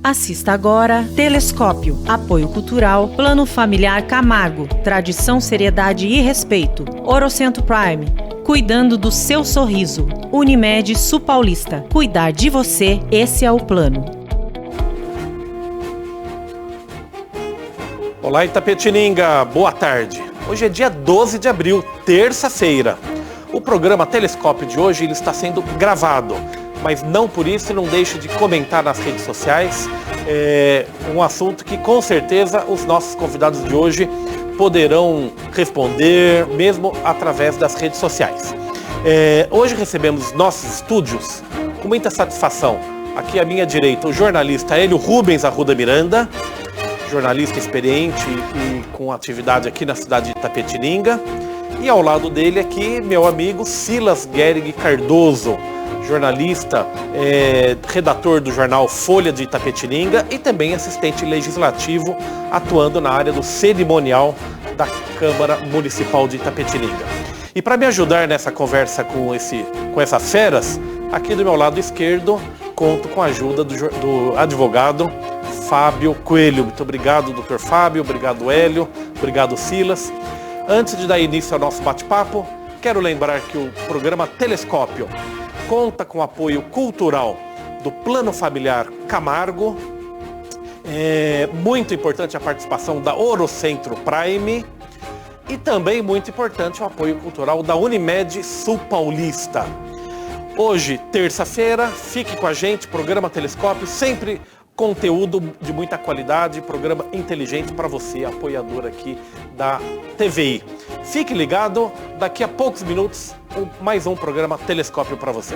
Assista agora Telescópio, Apoio Cultural, Plano Familiar Camargo, Tradição, Seriedade e Respeito. Orocentro Prime, cuidando do seu sorriso. Unimed Sul Paulista, cuidar de você, esse é o plano. Olá Itapetininga, boa tarde. Hoje é dia 12 de abril, terça-feira. O programa Telescópio de hoje ele está sendo gravado, mas não por isso não deixe de comentar nas redes sociais. É um assunto que com certeza os nossos convidados de hoje poderão responder, mesmo através das redes sociais. Hoje recebemos nossos estúdios com muita satisfação. Aqui à minha direita o jornalista Hélio Rubens Arruda Miranda, jornalista experiente e com atividade aqui na cidade de Itapetininga. E ao lado dele aqui, meu amigo Silas Gehrig Cardoso, jornalista, redator do jornal Folha de Itapetininga e também assistente legislativo, atuando na área do cerimonial da Câmara Municipal de Itapetininga. E para me ajudar nessa conversa com essas feras, aqui do meu lado esquerdo, conto com a ajuda do advogado Fábio Coelho. Muito obrigado, doutor Fábio, obrigado Hélio, obrigado Silas. Antes de dar início ao nosso bate-papo, quero lembrar que o programa Telescópio conta com o apoio cultural do Plano Familiar Camargo. É muito importante a participação da Orocentro Prime e também muito importante o apoio cultural da Unimed Sul Paulista. Hoje, terça-feira, fique com a gente, programa Telescópio, sempre conteúdo de muita qualidade, programa inteligente para você, apoiador aqui da TVI. Fique ligado, daqui a poucos minutos, mais um programa Telescópio para você.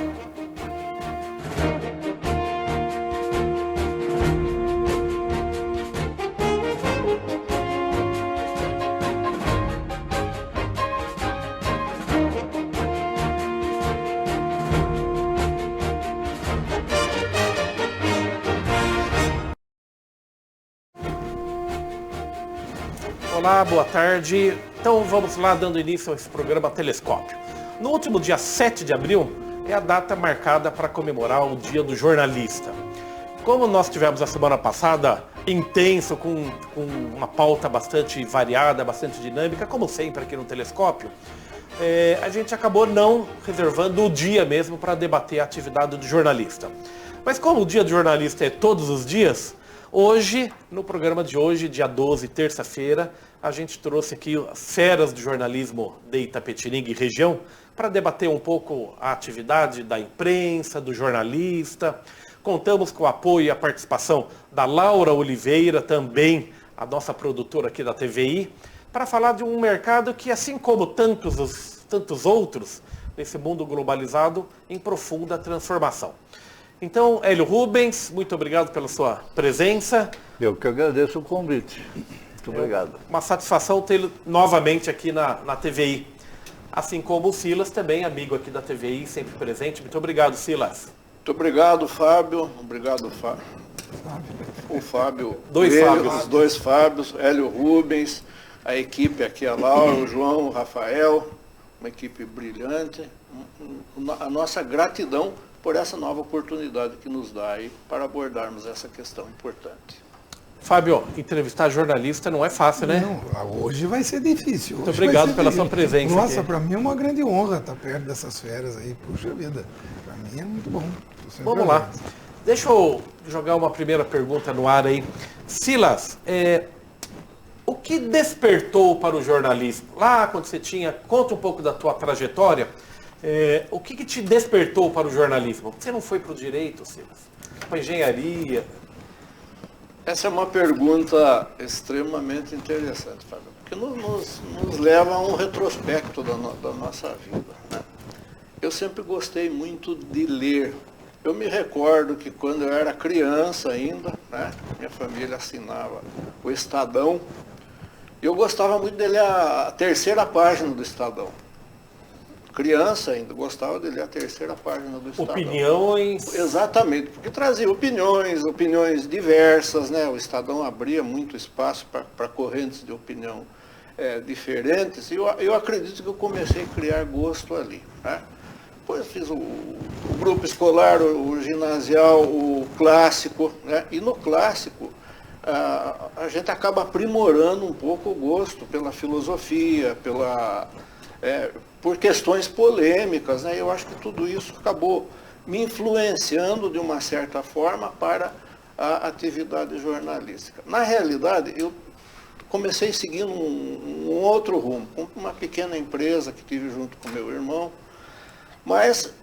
Olá, boa tarde. Então vamos lá, dando início a esse programa Telescópio. No último dia 7 de abril é a data marcada para comemorar o Dia do Jornalista. Como nós tivemos a semana passada intenso, com uma pauta bastante variada, bastante dinâmica, como sempre aqui no Telescópio, a gente acabou não reservando o dia mesmo para debater a atividade do jornalista. Mas como o Dia do Jornalista é todos os dias, hoje, no programa de hoje, dia 12, terça-feira, a gente trouxe aqui as feras do jornalismo de Itapetininga e região para debater um pouco a atividade da imprensa, do jornalista. Contamos com o apoio e a participação da Laura Oliveira, também a nossa produtora aqui da TVI, para falar de um mercado que, assim como tantos outros, nesse mundo globalizado, em profunda transformação. Então, Hélio Rubens, muito obrigado pela sua presença. Eu que agradeço o convite. Muito obrigado. Uma satisfação tê-lo novamente aqui na TVI. Assim como o Silas, também amigo aqui da TVI, sempre presente. Muito obrigado, Silas. Muito obrigado, Fábio. Obrigado, Fábio. O Fábio. Os dois Fábios, Hélio Rubens, a equipe aqui, a Laura, o João, o Rafael, uma equipe brilhante. A nossa gratidão por essa nova oportunidade que nos dá aí para abordarmos essa questão importante. Fábio, entrevistar jornalista não é fácil, né? Não, hoje vai ser difícil. Muito obrigado pela sua presença. Nossa, para mim é uma grande honra estar perto dessas feras aí. Puxa vida, para mim é muito bom. Vamos lá. Deixa eu jogar uma primeira pergunta no ar aí. Silas, o que despertou para o jornalismo? Lá quando você conta um pouco da tua trajetória, o que te despertou para o jornalismo? Você não foi para o direito, Silas? Para a engenharia? Essa é uma pergunta extremamente interessante, Fábio, porque nos leva a um retrospecto da nossa vida, né? Eu sempre gostei muito de ler. Eu me recordo que quando eu era criança ainda, né, minha família assinava o Estadão, e eu gostava muito de ler a terceira página do Estadão. Criança ainda, gostava de ler a terceira página do Estadão. Opiniões. Exatamente, porque trazia opiniões diversas, né? O Estadão abria muito espaço para correntes de opinião diferentes, e eu acredito que eu comecei a criar gosto ali, né? Depois fiz o grupo escolar, o ginasial, o clássico, né? E no clássico a gente acaba aprimorando um pouco o gosto pela filosofia, por questões polêmicas, né? Eu acho que tudo isso acabou me influenciando de uma certa forma para a atividade jornalística. Na realidade, eu comecei seguindo um outro rumo, com uma pequena empresa que tive junto com meu irmão, mas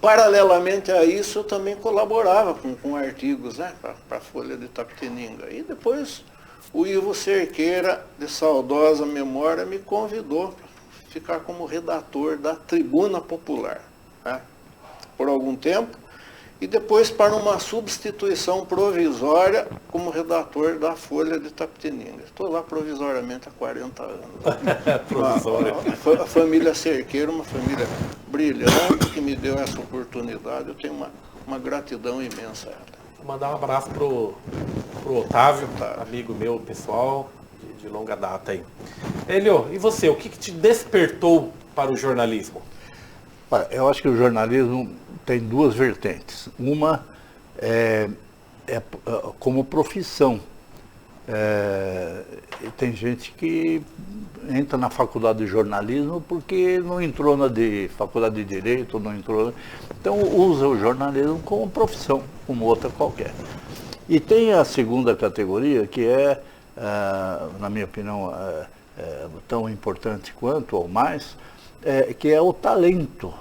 paralelamente a isso eu também colaborava com artigos, né, para a Folha de Itapetininga. E depois o Ivo Cerqueira, de saudosa memória, me convidou para ficar como redator da Tribuna Popular, né, por algum tempo, e depois para uma substituição provisória como redator da Folha de Itapetininga. Estou lá provisoriamente há 40 anos. Provisório. A família Cerqueira, uma família brilhante que me deu essa oportunidade. Eu tenho uma gratidão imensa a ela. Vou mandar um abraço pro Otávio, amigo meu, pessoal, de longa data aí. Elio, e você, o que te despertou para o jornalismo? Eu acho que o jornalismo tem duas vertentes. Uma é como profissão. Tem gente que entra na faculdade de jornalismo porque não entrou na faculdade de Direito, não entrou. Então usa o jornalismo como profissão, como outra qualquer. E tem a segunda categoria, que na minha opinião, tão importante quanto ou mais, que é o talento.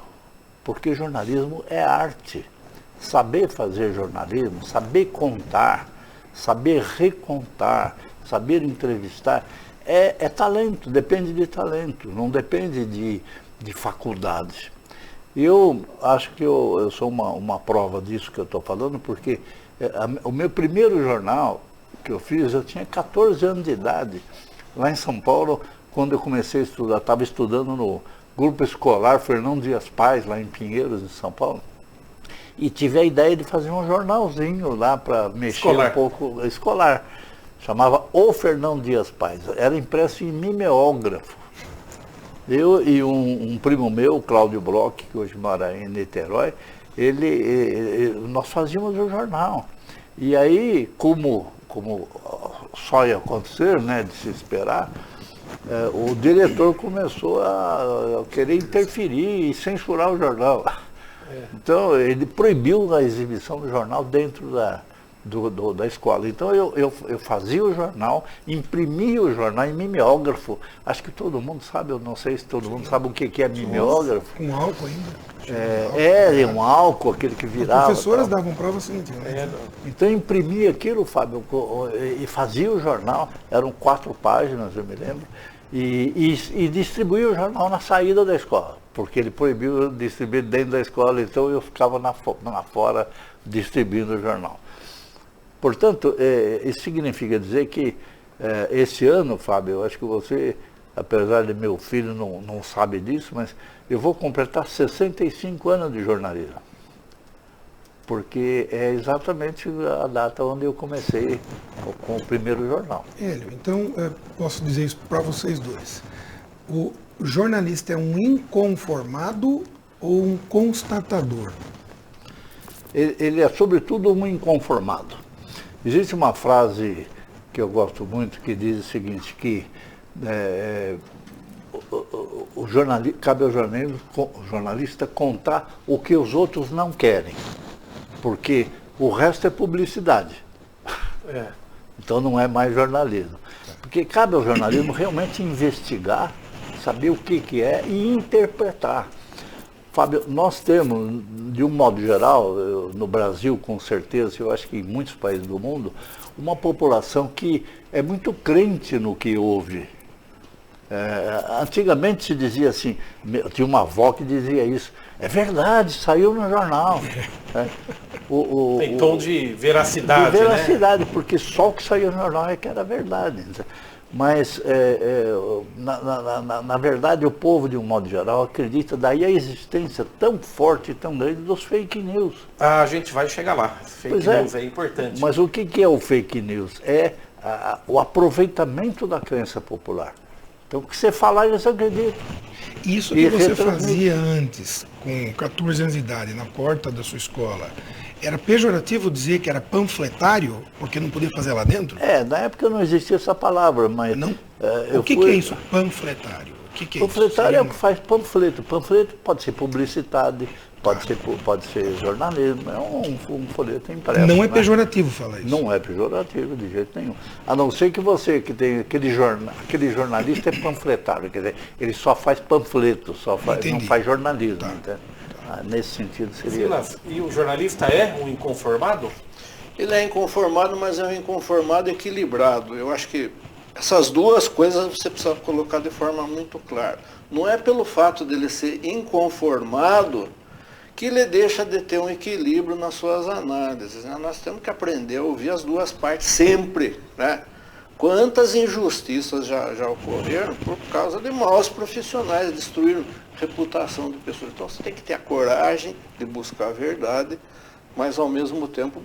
Porque jornalismo é arte. Saber fazer jornalismo, saber contar, saber recontar, saber entrevistar, é talento, depende de talento, não depende de faculdade. Eu acho que eu sou uma prova disso que eu estou falando, porque o meu primeiro jornal que eu fiz, eu tinha 14 anos de idade, lá em São Paulo, quando eu comecei a estudar, estava estudando no Grupo Escolar Fernão Dias Pais, lá em Pinheiros, em São Paulo, e tive a ideia de fazer um jornalzinho lá para mexer um pouco, escolar. Chamava O Fernão Dias Pais, era impresso em mimeógrafo. Eu e um primo meu, Cláudio Bloch, que hoje mora em Niterói, nós fazíamos o jornal. E aí, como só ia acontecer, né, de se esperar, o diretor começou a querer interferir e censurar o jornal. Então, ele proibiu a exibição do jornal dentro da escola. Então, eu fazia o jornal, imprimia o jornal em mimeógrafo. Acho que todo mundo sabe, eu não sei se todo mundo sabe o que é mimeógrafo. Com álcool ainda. Um álcool, aquele que virava. As professoras davam prova assim, né? Então, imprimia aquilo, Fábio, e fazia o jornal, eram 4 páginas, eu me lembro, e distribuía o jornal na saída da escola, porque ele proibiu distribuir dentro da escola, então eu ficava lá fora distribuindo o jornal. Portanto, isso significa dizer que esse ano, Fábio, eu acho que você, apesar de meu filho não sabe disso, mas eu vou completar 65 anos de jornalismo. Porque é exatamente a data onde eu comecei com o primeiro jornal. Hélio, então, posso dizer isso para vocês dois. O jornalista é um inconformado ou um constatador? Ele é, sobretudo, um inconformado. Existe uma frase que eu gosto muito que diz o seguinte, que cabe ao jornalista contar o que os outros não querem, porque o resto é publicidade. Então não é mais jornalismo. Porque cabe ao jornalismo realmente investigar, saber o que é e interpretar. Fábio, nós temos, de um modo geral, no Brasil com certeza, eu acho que em muitos países do mundo, uma população que é muito crente no que ouve. Antigamente se dizia assim, tinha uma avó que dizia isso, é verdade, saiu no jornal. Tem tom de veracidade, de veracidade, né? Porque só o que saiu no jornal é que era verdade. Mas, na verdade, o povo, de um modo geral, acredita daí a existência tão forte e tão grande dos fake news. A gente vai chegar lá. Fake news é importante. Mas o que é o fake news? É o aproveitamento da crença popular. Então, o que você falar, eles acreditam. Isso que você fazia antes, com 14 anos de idade, na porta da sua escola, Era pejorativo dizer que era panfletário, porque não podia fazer lá dentro? Na época não existia essa palavra, mas... Não? O que é isso, panfletário? O que é Panfletário isso? é o que faz panfleto. Panfleto pode ser publicidade, pode ser jornalismo, é um folheto impresso. Não é pejorativo falar isso? Não é pejorativo de jeito nenhum. A não ser que você, que tem aquele jornalista é panfletário, quer dizer, ele só faz panfleto, não faz jornalismo. Entende? Nesse sentido seria... Silas, e o jornalista é um inconformado? Ele é inconformado, mas é um inconformado equilibrado. Eu acho que essas duas coisas você precisa colocar de forma muito clara. Não é pelo fato dele ser inconformado que ele deixa de ter um equilíbrio nas suas análises, né? Nós temos que aprender a ouvir as duas partes sempre, né? Quantas injustiças já ocorreram por causa de maus profissionais, destruíram reputação de pessoas. Então você tem que ter a coragem de buscar a verdade, mas ao mesmo tempo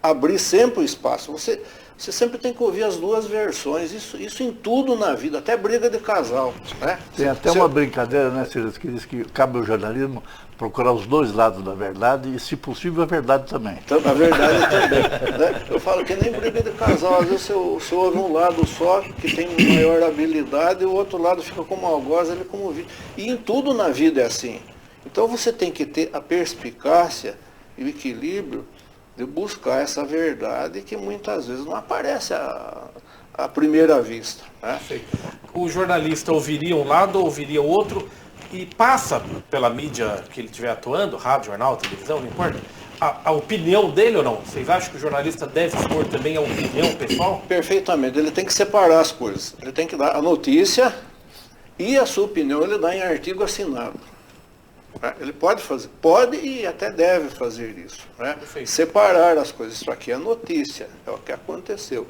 abrir sempre o espaço. Você sempre tem que ouvir as duas versões, isso em tudo na vida, até briga de casal, né? Tem até uma brincadeira, né, Silas, que diz que cabe ao jornalismo procurar os dois lados da verdade e, se possível, a verdade também. Então, a verdade também. Né? Eu falo que nem briga de casal, às vezes você ouve um lado só, que tem maior habilidade, e o outro lado fica como algoz, ele como vídeo. E em tudo na vida é assim. Então você tem que ter a perspicácia e o equilíbrio de buscar essa verdade que muitas vezes não aparece à primeira vista. Né? O jornalista ouviria um lado, ouviria o outro, e passa pela mídia que ele estiver atuando, rádio, jornal, televisão, não importa, a opinião dele ou não? Vocês acham que o jornalista deve expor também a opinião pessoal? Perfeitamente, ele tem que separar as coisas. Ele tem que dar a notícia e a sua opinião ele dá em artigo assinado. Ele pode e até deve fazer isso. Né? Separar as coisas. Isso aqui é notícia, é o que aconteceu.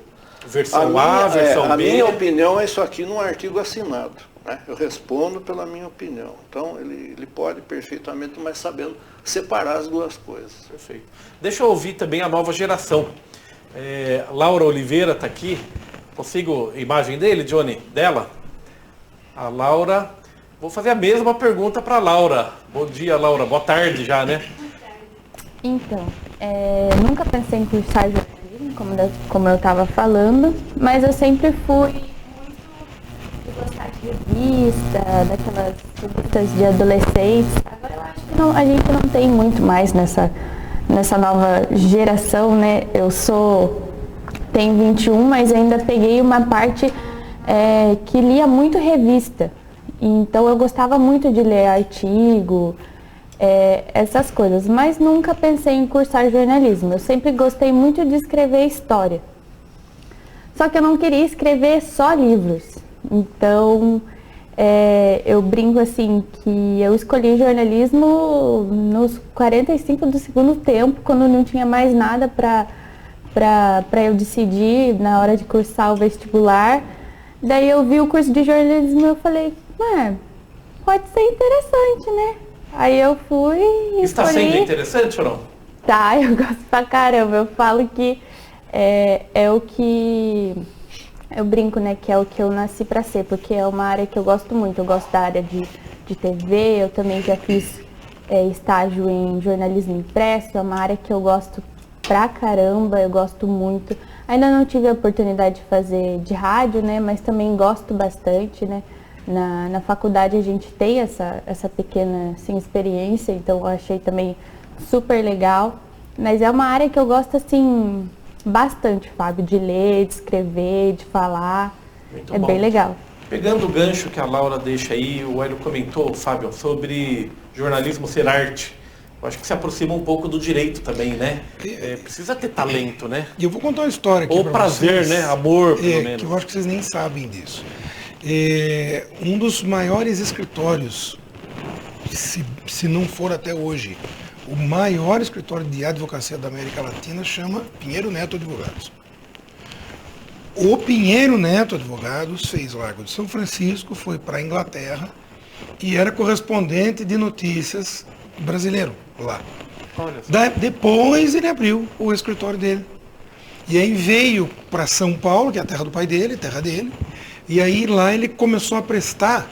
Versão A, versão B. A minha opinião é isso aqui num artigo assinado. Né? Eu respondo pela minha opinião. Então ele pode perfeitamente, mas sabendo separar as duas coisas. Perfeito. Deixa eu ouvir também a nova geração. Laura Oliveira está aqui. Consigo a imagem dele, Johnny? Dela? A Laura. Vou fazer a mesma pergunta para a Laura. Bom dia, Laura. Boa tarde já, né? Então, nunca pensei em cursar jornalismo, como eu estava falando, mas eu sempre fui muito de gostar de revista, daquelas revistas de adolescentes. Agora eu acho que a gente não tem muito mais nessa nova geração, né? Tenho 21, mas ainda peguei uma parte que lia muito revista. Então eu gostava muito de ler artigo, essas coisas, mas nunca pensei em cursar jornalismo. Eu sempre gostei muito de escrever história. Só que eu não queria escrever só livros. Então eu brinco assim que eu escolhi jornalismo nos 45 do segundo tempo, quando não tinha mais nada para eu decidir na hora de cursar o vestibular. Daí eu vi o curso de jornalismo e eu falei, pode ser interessante, né? Aí eu fui e Está sendo interessante ou não? Tá, eu gosto pra caramba. Eu falo que é o que... Eu brinco, né, que é o que eu nasci pra ser, porque é uma área que eu gosto muito. Eu gosto da área de TV, eu também já fiz estágio em jornalismo impresso, é uma área que eu gosto pra caramba, eu gosto muito. Ainda não tive a oportunidade de fazer de rádio, né, mas também gosto bastante, né. Na faculdade a gente tem essa pequena assim, experiência, então eu achei também super legal. Mas é uma área que eu gosto assim bastante, Fábio, de ler, de escrever, de falar. Muito bom. Bem legal. Pegando o gancho que a Laura deixa aí, o Hélio comentou, Fábio, sobre jornalismo ser arte. Eu acho que se aproxima um pouco do direito também, né? Precisa ter talento, né? E eu vou contar uma história aqui. Ou prazer, vocês, né? Amor, pelo menos. Que eu acho que vocês nem sabem disso. Um dos maiores escritórios, se não for até hoje, o maior escritório de advocacia da América Latina chama Pinheiro Neto Advogados. O Pinheiro Neto Advogados fez Largo de São Francisco, foi para a Inglaterra e era correspondente de notícias brasileiro lá. Depois ele abriu o escritório dele. E aí veio para São Paulo, que é a terra do pai dele, terra dele, e aí lá ele começou a prestar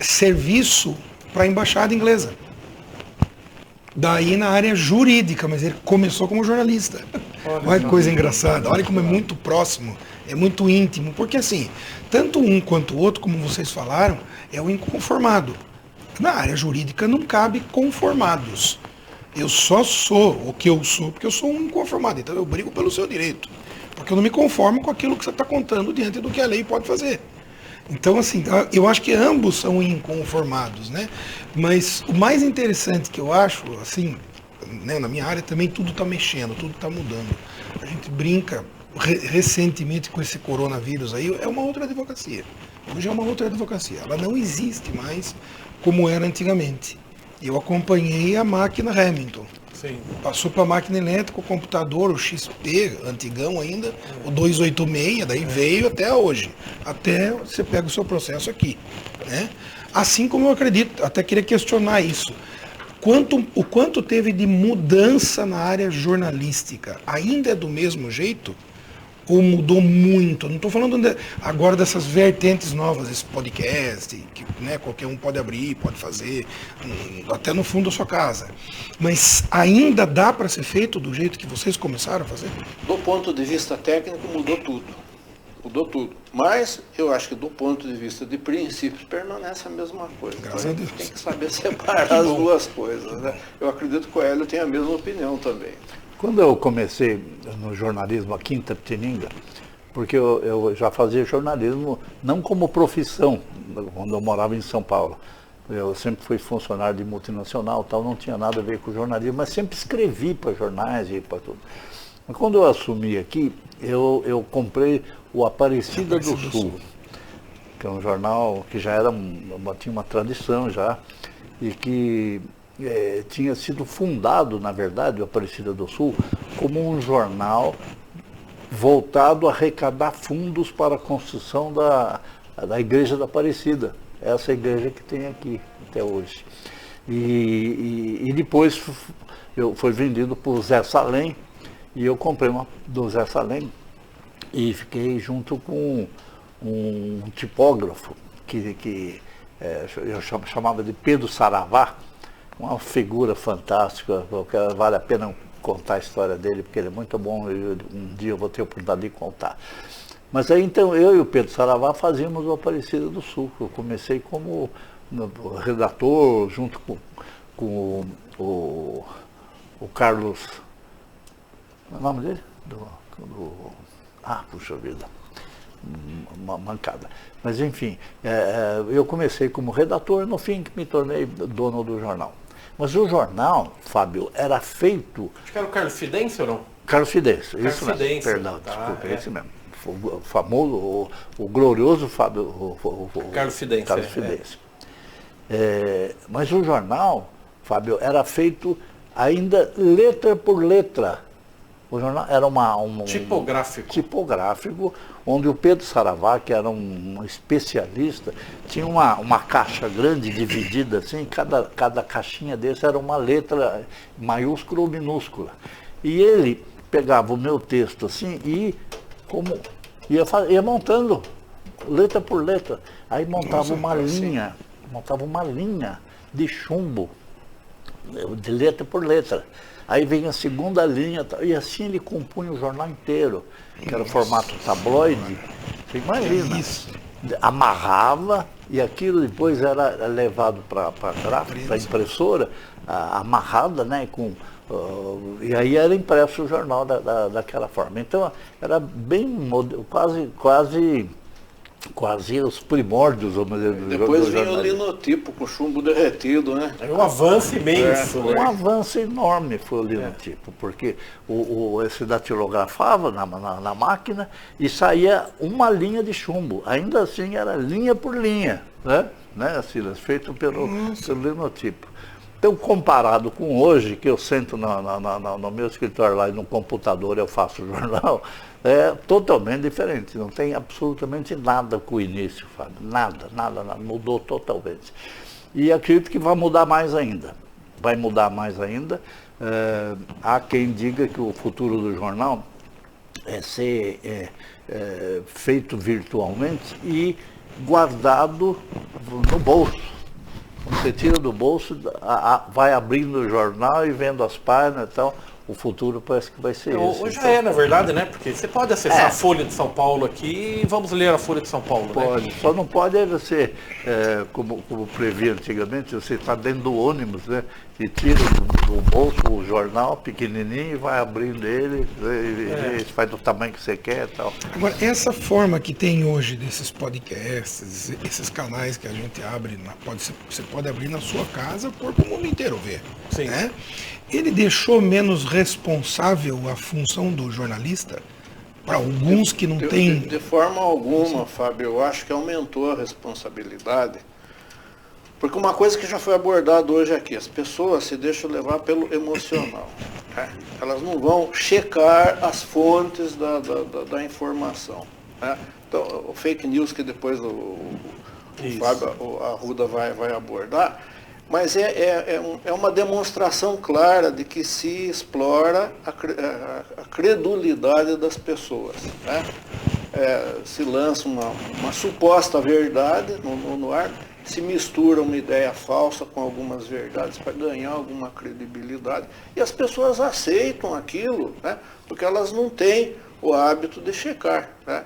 serviço para a embaixada inglesa. daí na área jurídica, mas ele começou como jornalista. Olha que coisa engraçada, olha como é muito próximo, é muito íntimo, porque assim, tanto um quanto o outro, como vocês falaram, é o inconformado. Na área jurídica não cabe conformados. Eu só sou o que eu sou porque eu sou um inconformado, então eu brigo pelo seu direito, porque eu não me conformo com aquilo que você está contando diante do que a lei pode fazer. Então, assim, eu acho que ambos são inconformados, né? Mas o mais interessante que eu acho, assim, né, na minha área também tudo está mexendo, tudo está mudando. A gente brinca recentemente com esse coronavírus aí, é uma outra advocacia. Hoje é uma outra advocacia. Ela não existe mais como era antigamente. Eu acompanhei a máquina Hamilton. Sim. Passou para a máquina elétrica, o computador, o XP, antigão ainda, o 286, daí veio até hoje. Até você pega o seu processo aqui. Né? Assim como eu acredito, até queria questionar isso. O quanto teve de mudança na área jornalística? Ainda é do mesmo jeito? Ou mudou muito? Não estou falando agora dessas vertentes novas, esse podcast, que né, qualquer um pode abrir, pode fazer, até no fundo da sua casa. Mas ainda dá para ser feito do jeito que vocês começaram a fazer? Do ponto de vista técnico, mudou tudo. Mudou tudo. Mas eu acho que do ponto de vista de princípios, permanece a mesma coisa. Graças então, a Deus. Tem que saber separar as duas coisas. Né? Eu acredito que o Hélio tem a mesma opinião também. Quando eu comecei no jornalismo aqui em Itapetininga, porque eu já fazia jornalismo não como profissão, quando eu morava em São Paulo. Eu sempre fui funcionário de multinacional, tal, não tinha nada a ver com jornalismo, mas sempre escrevi para jornais e para tudo. Mas quando eu assumi aqui, eu comprei o Aparecida do Sul, que é um jornal que já tinha uma tradição já, e que tinha sido fundado, na verdade, o Aparecida do Sul, como um jornal voltado a arrecadar fundos para a construção da Igreja da Aparecida. Essa igreja que tem aqui até hoje. E depois foi vendido por Zé Salem, e eu comprei uma do Zé Salem e fiquei junto com um tipógrafo que eu chamava de Pedro Saravá, uma figura fantástica, vale a pena contar a história dele, porque ele é muito bom, e um dia eu vou ter a oportunidade de contar. Mas aí então eu e o Pedro Saravá fazíamos o Aparecida do Sul. Eu comecei como redator, junto com o Carlos, qual é o nome dele? Puxa vida, uma mancada. Mas enfim, eu comecei como redator, no fim que me tornei dono do jornal. Mas o jornal, Fábio, era feito... Acho que era o Carlos Fidêncio ou não? Carlos Fidêncio, Carlos isso mesmo. Fidêncio. Perdão, Tá, desculpa, é esse mesmo. O famoso, o glorioso Fábio... Carlos Fidêncio. Carlos Fidêncio. Mas o jornal, Fábio, era feito ainda letra por letra. O jornal era tipográfico, onde o Pedro Saravá, que era um especialista, tinha uma caixa grande dividida assim, cada caixinha desse era uma letra maiúscula ou minúscula. E ele pegava o meu texto assim e ia montando letra por letra. Aí montava uma linha de chumbo, de letra por letra. Aí vem a segunda linha, e assim ele compunha o jornal inteiro, que era o formato tabloide. Você imagina, amarrava, e aquilo depois era levado para a impressora, amarrada, né, e aí era impresso o jornal daquela forma. Então era bem, quase os primórdios, vamos dizer, do Depois do vinha o linotipo com chumbo derretido, né? Era um avanço imenso. Um avanço enorme foi o linotipo, porque esse datilografava na máquina e saía uma linha de chumbo. Ainda assim era linha por linha, né, Silas? Feito pelo linotipo. Então, comparado com hoje, que eu sento no meu escritório lá e no computador eu faço o jornal, é totalmente diferente. Não tem absolutamente nada com o início, Fábio. Nada, mudou totalmente. E acredito que vai mudar mais ainda. Vai mudar mais ainda. Há quem diga que o futuro do jornal é ser feito virtualmente e guardado no bolso. Você tira do bolso, vai abrindo o jornal e vendo as páginas e tal. O futuro parece que vai ser esse. Hoje já é, na verdade, né? Porque você pode acessar a Folha de São Paulo aqui e vamos ler a Folha de São Paulo, Pode, né? só não pode você, como previa antigamente, você está dentro do ônibus, né? E tira do bolso o jornal pequenininho e vai abrindo ele, e faz do tamanho que você quer e tal. Agora, essa forma que tem hoje desses podcasts, esses canais que a gente abre, você pode abrir na sua casa, pôr para o mundo inteiro ver. Sim. Né? Ele deixou menos responsável a função do jornalista? Para alguns que não têm... De forma alguma, Fábio, eu acho que aumentou a responsabilidade. Porque uma coisa que já foi abordada hoje aqui, as pessoas se deixam levar pelo emocional. Né? Elas não vão checar as fontes da informação. Né? Então, o fake news que depois o Fábio, a Ruda vai abordar, mas é uma demonstração clara de que se explora a credulidade das pessoas. Né? Se lança uma suposta verdade no ar, se mistura uma ideia falsa com algumas verdades para ganhar alguma credibilidade, e as pessoas aceitam aquilo, né? Porque elas não têm o hábito de checar. Né?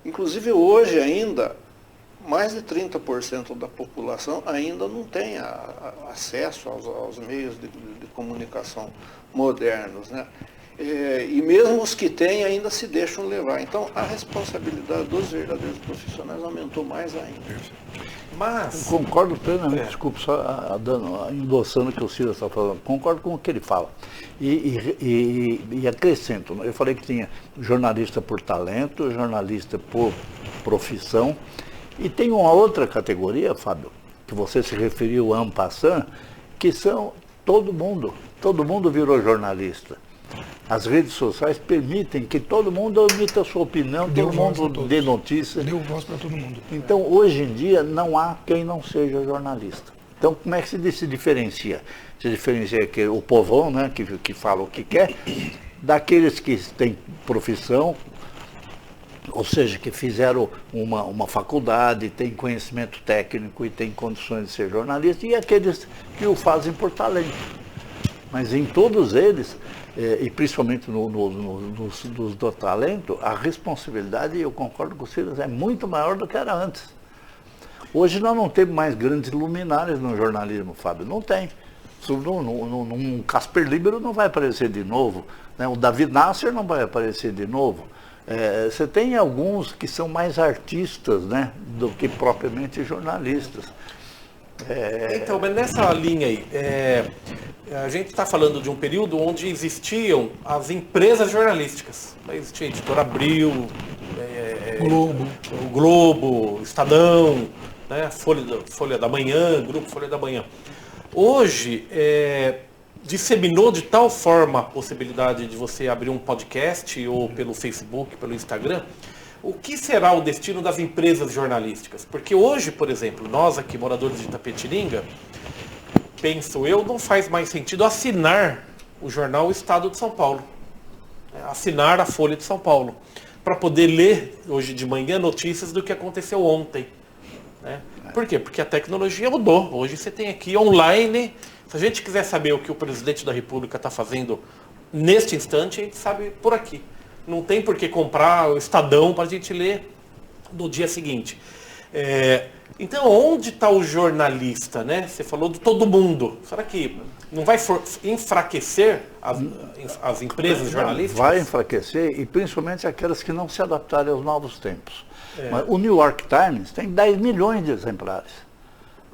Inclusive hoje ainda, mais de 30% da população ainda não tem acesso aos meios de comunicação modernos. Né? E mesmo os que têm ainda se deixam levar. Então a responsabilidade dos verdadeiros profissionais aumentou mais ainda. Mas... Concordo plenamente, desculpe, só endossando o que o Silas está falando, concordo com o que ele fala. E acrescento, eu falei que tinha jornalista por talento, jornalista por profissão, e tem uma outra categoria, Fábio, que você se referiu en passant, que são todo mundo virou jornalista. As redes sociais permitem que todo mundo emita a sua opinião, todo mundo dê notícia. Deu voz para todo mundo. Então, hoje em dia, não há quem não seja jornalista. Então, como é que se diferencia? Se diferencia que o povão, né, que fala o que quer, daqueles que têm profissão, ou seja, que fizeram uma faculdade, têm conhecimento técnico e têm condições de ser jornalista, e aqueles que o fazem por talento. Mas em todos eles, e principalmente nos do talento, a responsabilidade, eu concordo com o Silas, é muito maior do que era antes. Hoje nós não temos mais grandes luminares no jornalismo, Fábio, não tem. Um Casper Libero não vai aparecer de novo, né? O David Nasser não vai aparecer de novo. Você tem alguns que são mais artistas, né, do que propriamente jornalistas. Então, mas nessa linha aí, a gente está falando de um período onde existiam as empresas jornalísticas. Existia a Editora Abril, o Globo, Estadão, né, Folha da Manhã, Grupo Folha da Manhã. Hoje, disseminou de tal forma a possibilidade de você abrir um podcast ou pelo Facebook, pelo Instagram. O que será o destino das empresas jornalísticas? Porque hoje, por exemplo, nós aqui, moradores de Itapetininga, penso eu, não faz mais sentido assinar o jornal Estado de São Paulo. Assinar a Folha de São Paulo. Para poder ler, hoje de manhã, notícias do que aconteceu ontem. Né? Por quê? Porque a tecnologia mudou. Hoje você tem aqui online. Se a gente quiser saber o que o presidente da República está fazendo neste instante, a gente sabe por aqui. Não tem por que comprar o Estadão para a gente ler no dia seguinte. Então, onde está o jornalista, né? Você falou de todo mundo. Será que não vai enfraquecer as empresas jornalísticas? Vai enfraquecer, e principalmente aquelas que não se adaptarem aos novos tempos. Mas o New York Times tem 10 milhões de exemplares.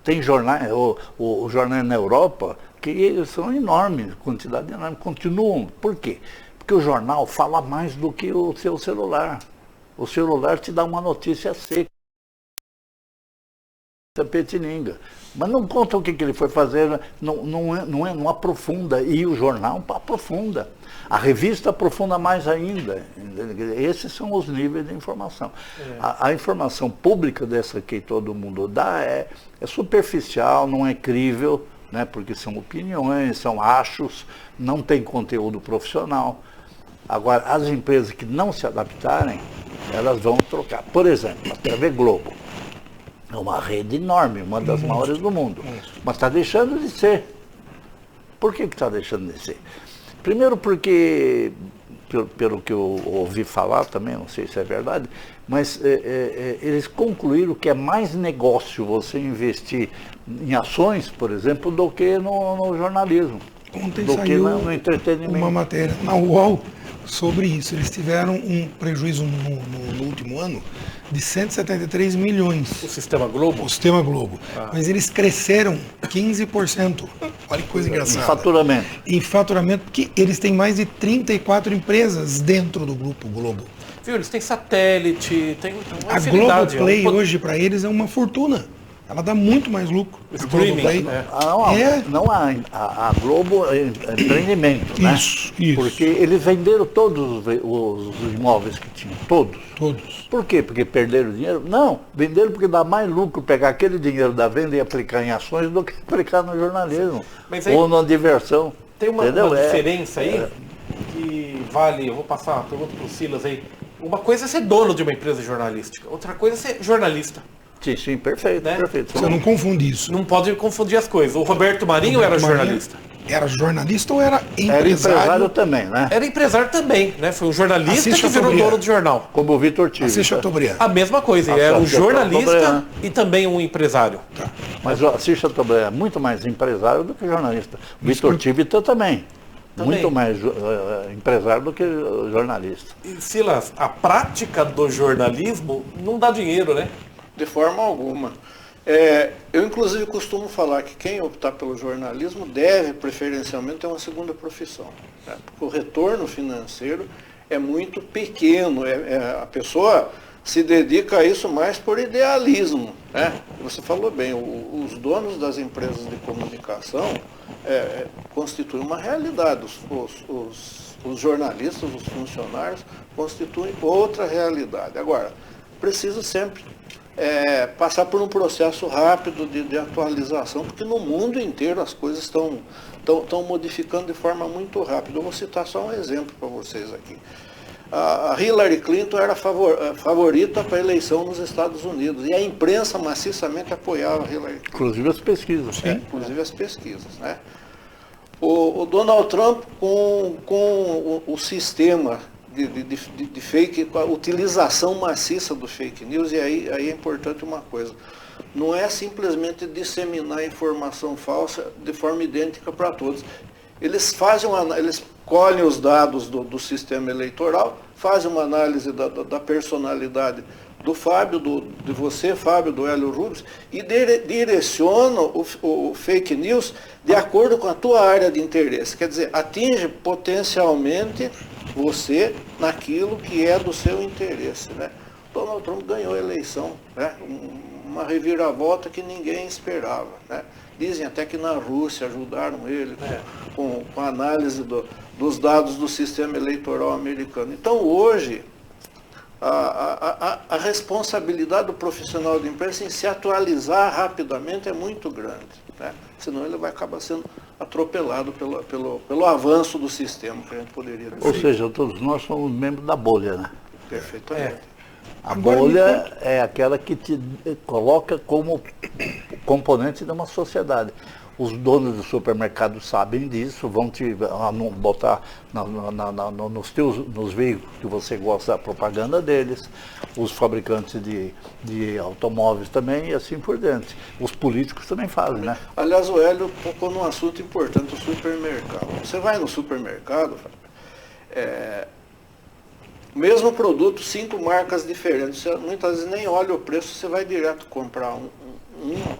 Tem jornais, o jornal na Europa, que são enormes, quantidade enorme, continuam. Por quê? Porque o jornal fala mais do que o seu celular. O celular te dá uma notícia seca. Tapetininga. Mas não conta o que ele foi fazer, não aprofunda. E o jornal aprofunda. A revista aprofunda mais ainda. Esses são os níveis de informação. A informação pública dessa que todo mundo dá é superficial, não é crível, né? Porque são opiniões, são achos, não tem conteúdo profissional. Agora, as empresas que não se adaptarem, elas vão trocar. Por exemplo, a TV Globo. É uma rede enorme, uma das maiores do mundo. Mas está deixando de ser. Por que está deixando de ser? Primeiro porque, pelo que eu ouvi falar também, não sei se é verdade, mas eles concluíram que é mais negócio você investir em ações, por exemplo, do que no jornalismo. Ontem do que saiu no entretenimento. uma matéria na UOL sobre isso. Eles tiveram um prejuízo no último ano de 173 milhões. O Sistema Globo? O Sistema Globo. Mas eles cresceram 15%. Olha que coisa engraçada. Em faturamento. Em faturamento, porque eles têm mais de 34 empresas dentro do Grupo Globo. Viu? Eles têm satélite, tem uma A infinidade. Globoplay hoje, para eles, é uma fortuna. Ela dá muito mais lucro. A Streaming, Globoplay. né? Não, a Globo é empreendimento, né? Isso. Porque eles venderam todos os imóveis que tinham, todos. Todos. Por quê? Porque perderam dinheiro? Não, venderam porque dá mais lucro pegar aquele dinheiro da venda e aplicar em ações do que aplicar no jornalismo. Mas aí, ou na diversão. tem uma entendeu? diferença aí que vale, eu vou passar uma pergunta para o Silas aí. Uma coisa é ser dono de uma empresa jornalística, outra coisa é ser jornalista. Sim, perfeito, Né? perfeito. Você não confunde isso. Não pode confundir as coisas. O Roberto Marinho era jornalista. Era jornalista ou era empresário? Era empresário também, né? Era empresário também, né? Foi um jornalista Assis que virou Chateaubriand. dono do jornal. Como o Vitor Tive. Assis Chateaubriand. A mesma coisa, ele Assis era um jornalista Chateaubriand. e também um empresário. Mas o Assis Chateaubriand é muito mais empresário do que jornalista. O Vitor Tivita também. Muito mais empresário do que jornalista. E Silas, a prática do jornalismo não dá dinheiro, né? De forma alguma. Eu, inclusive, costumo falar que quem optar pelo jornalismo deve, preferencialmente, ter uma segunda profissão. Né? Porque o retorno financeiro é muito pequeno. A pessoa se dedica a isso mais por idealismo. Né? Você falou bem, os donos das empresas de comunicação constituem uma realidade. Os jornalistas, os funcionários, constituem outra realidade. Agora, precisa sempre passar por um processo rápido de atualização, porque no mundo inteiro as coisas estão modificando de forma muito rápida. Eu vou citar só um exemplo para vocês aqui. A Hillary Clinton era favorita para a eleição nos Estados Unidos, e a imprensa maciçamente apoiava a Hillary Clinton. Inclusive as pesquisas. Inclusive as pesquisas. Né? O Donald Trump com o sistema de fake, com a utilização maciça do fake news, e aí é importante uma coisa, não é simplesmente disseminar informação falsa de forma idêntica para todos. Eles colhem os dados do sistema eleitoral, fazem uma análise da personalidade do Fábio, de você, Fábio, do Hélio Rubens, e direcionam o fake news de acordo com a tua área de interesse. Quer dizer, atinge potencialmente você naquilo que é do seu interesse. Né? Donald Trump ganhou a eleição, né? Uma reviravolta que ninguém esperava. Né? Dizem até que na Rússia ajudaram ele com a análise dos dados do sistema eleitoral americano. Então hoje, a responsabilidade do profissional de imprensa em se atualizar rapidamente é muito grande. Né? Senão ele vai acabar sendo atropelado pelo avanço do sistema, que a gente poderia dizer. Ou seja, todos nós somos membros da bolha, né? Perfeitamente. A bolha é aquela que te coloca como componente de uma sociedade. Os donos do supermercado sabem disso, vão te botar nos veículos que você gosta da propaganda deles, os fabricantes de automóveis também e assim por diante. Os políticos também fazem, né? Aliás, o Hélio tocou num assunto importante, o supermercado. Você vai no supermercado, mesmo produto, 5 marcas diferentes, você muitas vezes nem olha o preço, você vai direto comprar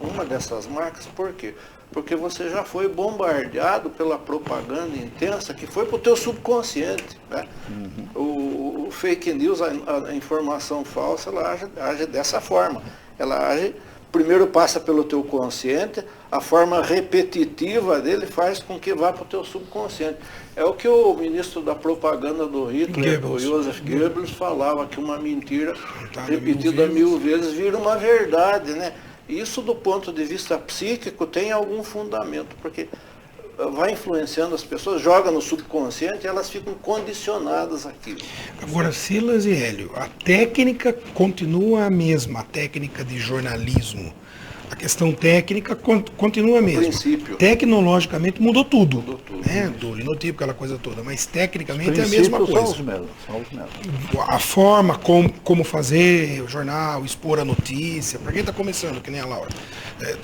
uma dessas marcas. Por quê? Porque você já foi bombardeado pela propaganda intensa que foi para o teu subconsciente. Né? O fake news, a informação falsa, ela age dessa forma. Ela age, primeiro passa pelo teu consciente, a forma repetitiva dele faz com que vá para o teu subconsciente. É o que o ministro da propaganda do Hitler, o Joseph Goebbels, falava, que uma mentira repetida 1000 vezes vira uma verdade, né? Isso, do ponto de vista psíquico, tem algum fundamento, porque vai influenciando as pessoas, joga no subconsciente e elas ficam condicionadas àquilo. Agora, Silas e Hélio, a técnica continua a mesma, a técnica de jornalismo. A questão técnica continua a mesma. Princípio. Tecnologicamente mudou tudo. Mudou tudo, Né? Do linotipo, aquela coisa toda. Mas tecnicamente é a mesma Princípios coisa. são os mesmos. A forma como fazer o jornal, expor a notícia, para quem está começando, que nem a Laura.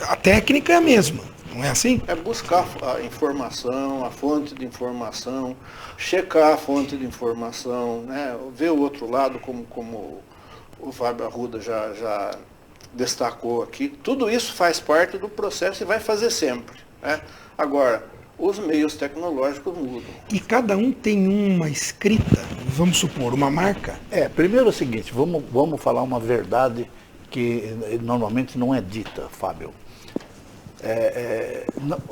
A técnica é a mesma, não é assim? É buscar a informação, a fonte de informação, checar a fonte de informação, né? Ver o outro lado, como o Fábio Arruda já destacou aqui. Tudo isso faz parte do processo e vai fazer sempre, né? Agora, os meios tecnológicos mudam. E cada um tem uma escrita, vamos supor, uma marca. Primeiro é o seguinte, vamos falar uma verdade que normalmente não é dita, Fábio.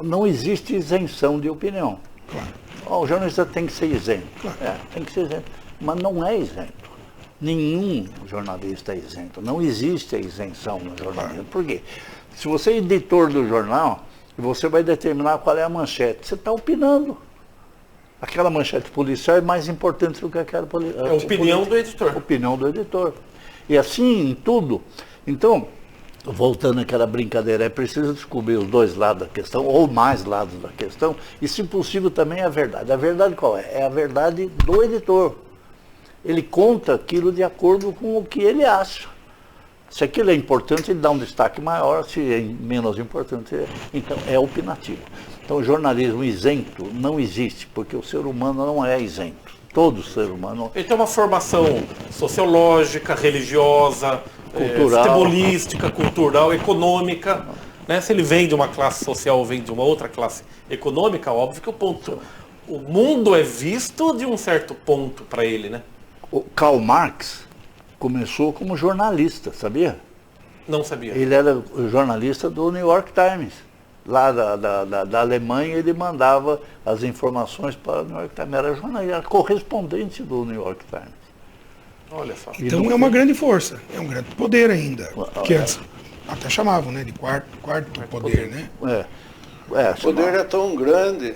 Não existe isenção de opinião. Claro. O jornalista tem que ser isento. Claro. Tem que ser isento. Mas não é isento. Nenhum jornalista é isento. Não existe a isenção no jornalismo. Por quê? Se você é editor do jornal, você vai determinar qual é a manchete. Você está opinando. Aquela manchete policial é mais importante do que aquela policial. É a opinião do editor. Opinião do editor. E assim em tudo. Então, voltando àquela brincadeira, é preciso descobrir os dois lados da questão, ou mais lados da questão, e se possível também a verdade. A verdade qual é? É a verdade do editor. Ele conta aquilo de acordo com o que ele acha. Se aquilo é importante, ele dá um destaque maior, se é menos importante, então é opinativo. Então o jornalismo isento não existe, porque o ser humano não é isento. Todo ser humano... Ele tem uma formação sociológica, religiosa, Cultural. futebolística, cultural, econômica. Né? Se ele vem de uma classe social ou vem de uma outra classe econômica, óbvio que o mundo é visto de um certo ponto para ele, né? O Karl Marx começou como jornalista, sabia? Não sabia. Ele era jornalista do New York Times. Lá da Alemanha ele mandava as informações para o New York Times. Era jornalista, era correspondente do New York Times. Olha só. Então é uma grande força, é um grande poder ainda. Que até chamavam, né, de quarto poder, né? O poder é tão grande,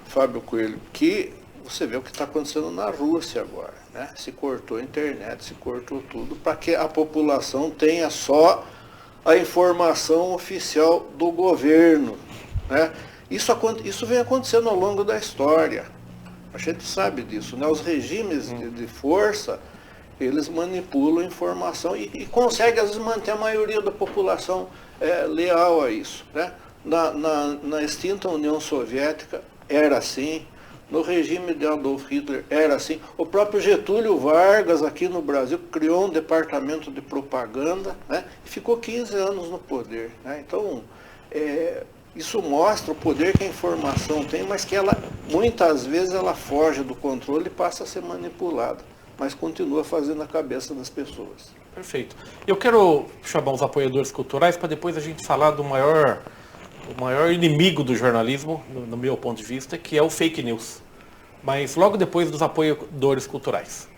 Fábio Coelho, que você vê o que está acontecendo na Rússia agora, né? Se cortou a internet, se cortou tudo, para que a população tenha só a informação oficial do governo, né? Isso vem acontecendo ao longo da história. A gente sabe disso, né? Os regimes de força, eles manipulam a informação e conseguem, às vezes, manter a maioria da população leal a isso, né? Na extinta União Soviética era assim, no regime de Adolf Hitler era assim. O próprio Getúlio Vargas, aqui no Brasil, criou um departamento de propaganda, né? E ficou 15 anos no poder, né? Então, isso mostra o poder que a informação tem, mas que ela, muitas vezes, ela foge do controle e passa a ser manipulada, mas continua fazendo a cabeça das pessoas. Perfeito. Eu quero chamar os apoiadores culturais para depois a gente falar do maior inimigo do jornalismo, no meu ponto de vista, que é o fake news. Mas logo depois dos apoiadores culturais.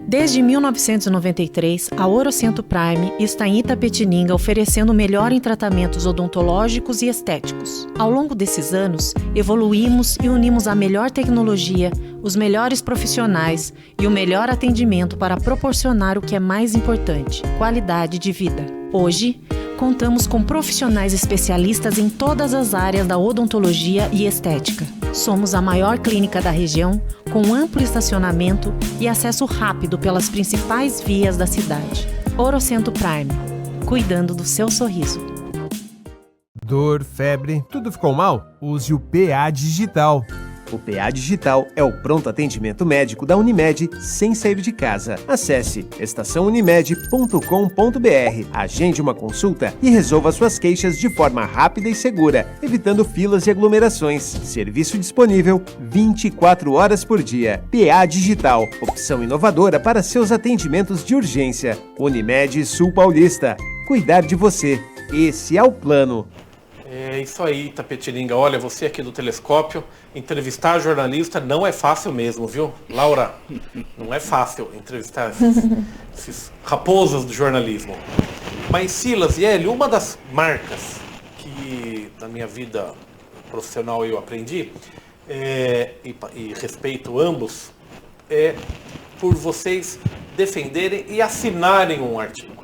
Desde 1993, a Orocento Prime está em Itapetininga oferecendo o melhor em tratamentos odontológicos e estéticos. Ao longo desses anos, evoluímos e unimos a melhor tecnologia, os melhores profissionais e o melhor atendimento para proporcionar o que é mais importante: qualidade de vida. Hoje, contamos com profissionais especialistas em todas as áreas da odontologia e estética. Somos a maior clínica da região, com amplo estacionamento e acesso rápido pelas principais vias da cidade. Orocento Prime, cuidando do seu sorriso. Dor, febre, tudo ficou mal? Use o PA Digital. O PA Digital é o pronto atendimento médico da Unimed sem sair de casa. Acesse estaçãounimed.com.br, agende uma consulta e resolva suas queixas de forma rápida e segura, evitando filas e aglomerações. Serviço disponível 24 horas por dia. PA Digital, opção inovadora para seus atendimentos de urgência. Unimed Sul Paulista. Cuidar de você. Esse é o plano. É isso aí, Itapetininga. Olha, você aqui do Telescópio, entrevistar jornalista não é fácil mesmo, viu? Laura, não é fácil entrevistar esses raposas do jornalismo. Mas Silas e Hélio, uma das marcas que na minha vida profissional eu aprendi, e respeito ambos, por vocês defenderem e assinarem um artigo.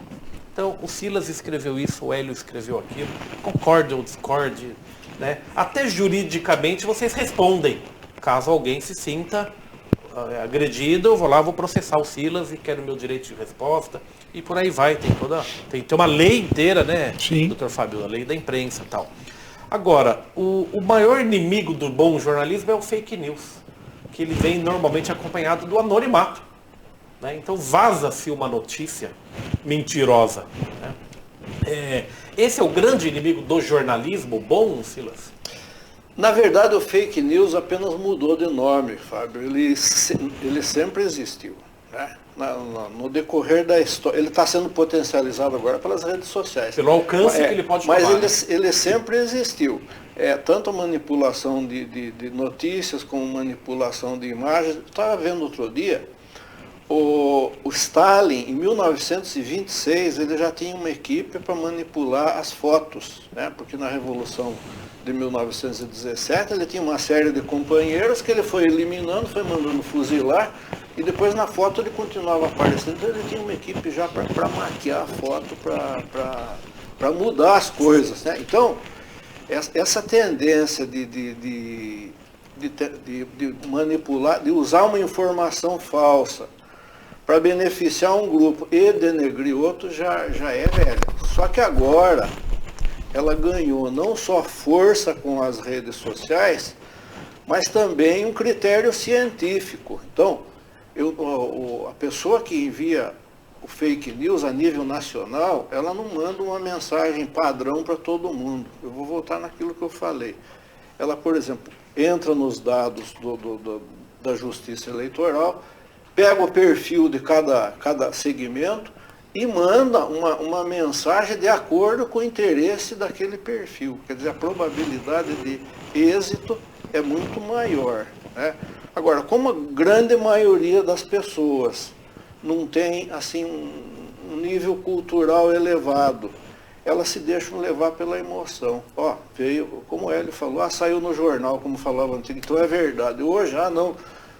Então, o Silas escreveu isso, o Hélio escreveu aquilo, concorde ou discorde, né? Até juridicamente vocês respondem. Caso alguém se sinta agredido, eu vou lá, vou processar o Silas e quero meu direito de resposta. E por aí vai, tem uma lei inteira, né, Sim. doutor Fábio, a lei da imprensa e tal. Agora, o maior inimigo do bom jornalismo é o fake news, que ele vem normalmente acompanhado do anonimato. Né? Então vaza-se uma notícia mentirosa. Né? Esse é o grande inimigo do jornalismo bom, Silas? Na verdade, o fake news apenas mudou de nome, Fábio. Ele sempre existiu. Né? No decorrer da história, ele está sendo potencializado agora pelas redes sociais. Pelo alcance que ele pode tomar. Mas ele sempre existiu. Tanto a manipulação de notícias como manipulação de imagens. Estava vendo outro dia, o Stalin, em 1926, ele já tinha uma equipe para manipular as fotos, né? Porque na Revolução de 1917 ele tinha uma série de companheiros que ele foi eliminando, foi mandando fuzilar, e depois na foto ele continuava aparecendo. Então ele tinha uma equipe já para maquiar a foto, para mudar as coisas. Né? Então, essa tendência de manipular, de usar uma informação falsa para beneficiar um grupo e denegrir outro, já é velha. Só que agora ela ganhou não só força com as redes sociais, mas também um critério científico. Então, a pessoa que envia o fake news a nível nacional, ela não manda uma mensagem padrão para todo mundo. Eu vou voltar naquilo que eu falei. Ela, por exemplo, entra nos dados da Justiça Eleitoral, pega o perfil de cada segmento e manda uma mensagem de acordo com o interesse daquele perfil. Quer dizer, a probabilidade de êxito é muito maior. Né? Agora, como a grande maioria das pessoas não tem assim, um nível cultural elevado, elas se deixam levar pela emoção. Veio, como o Hélio falou, saiu no jornal, como falava antigo, então é verdade. Hoje, não...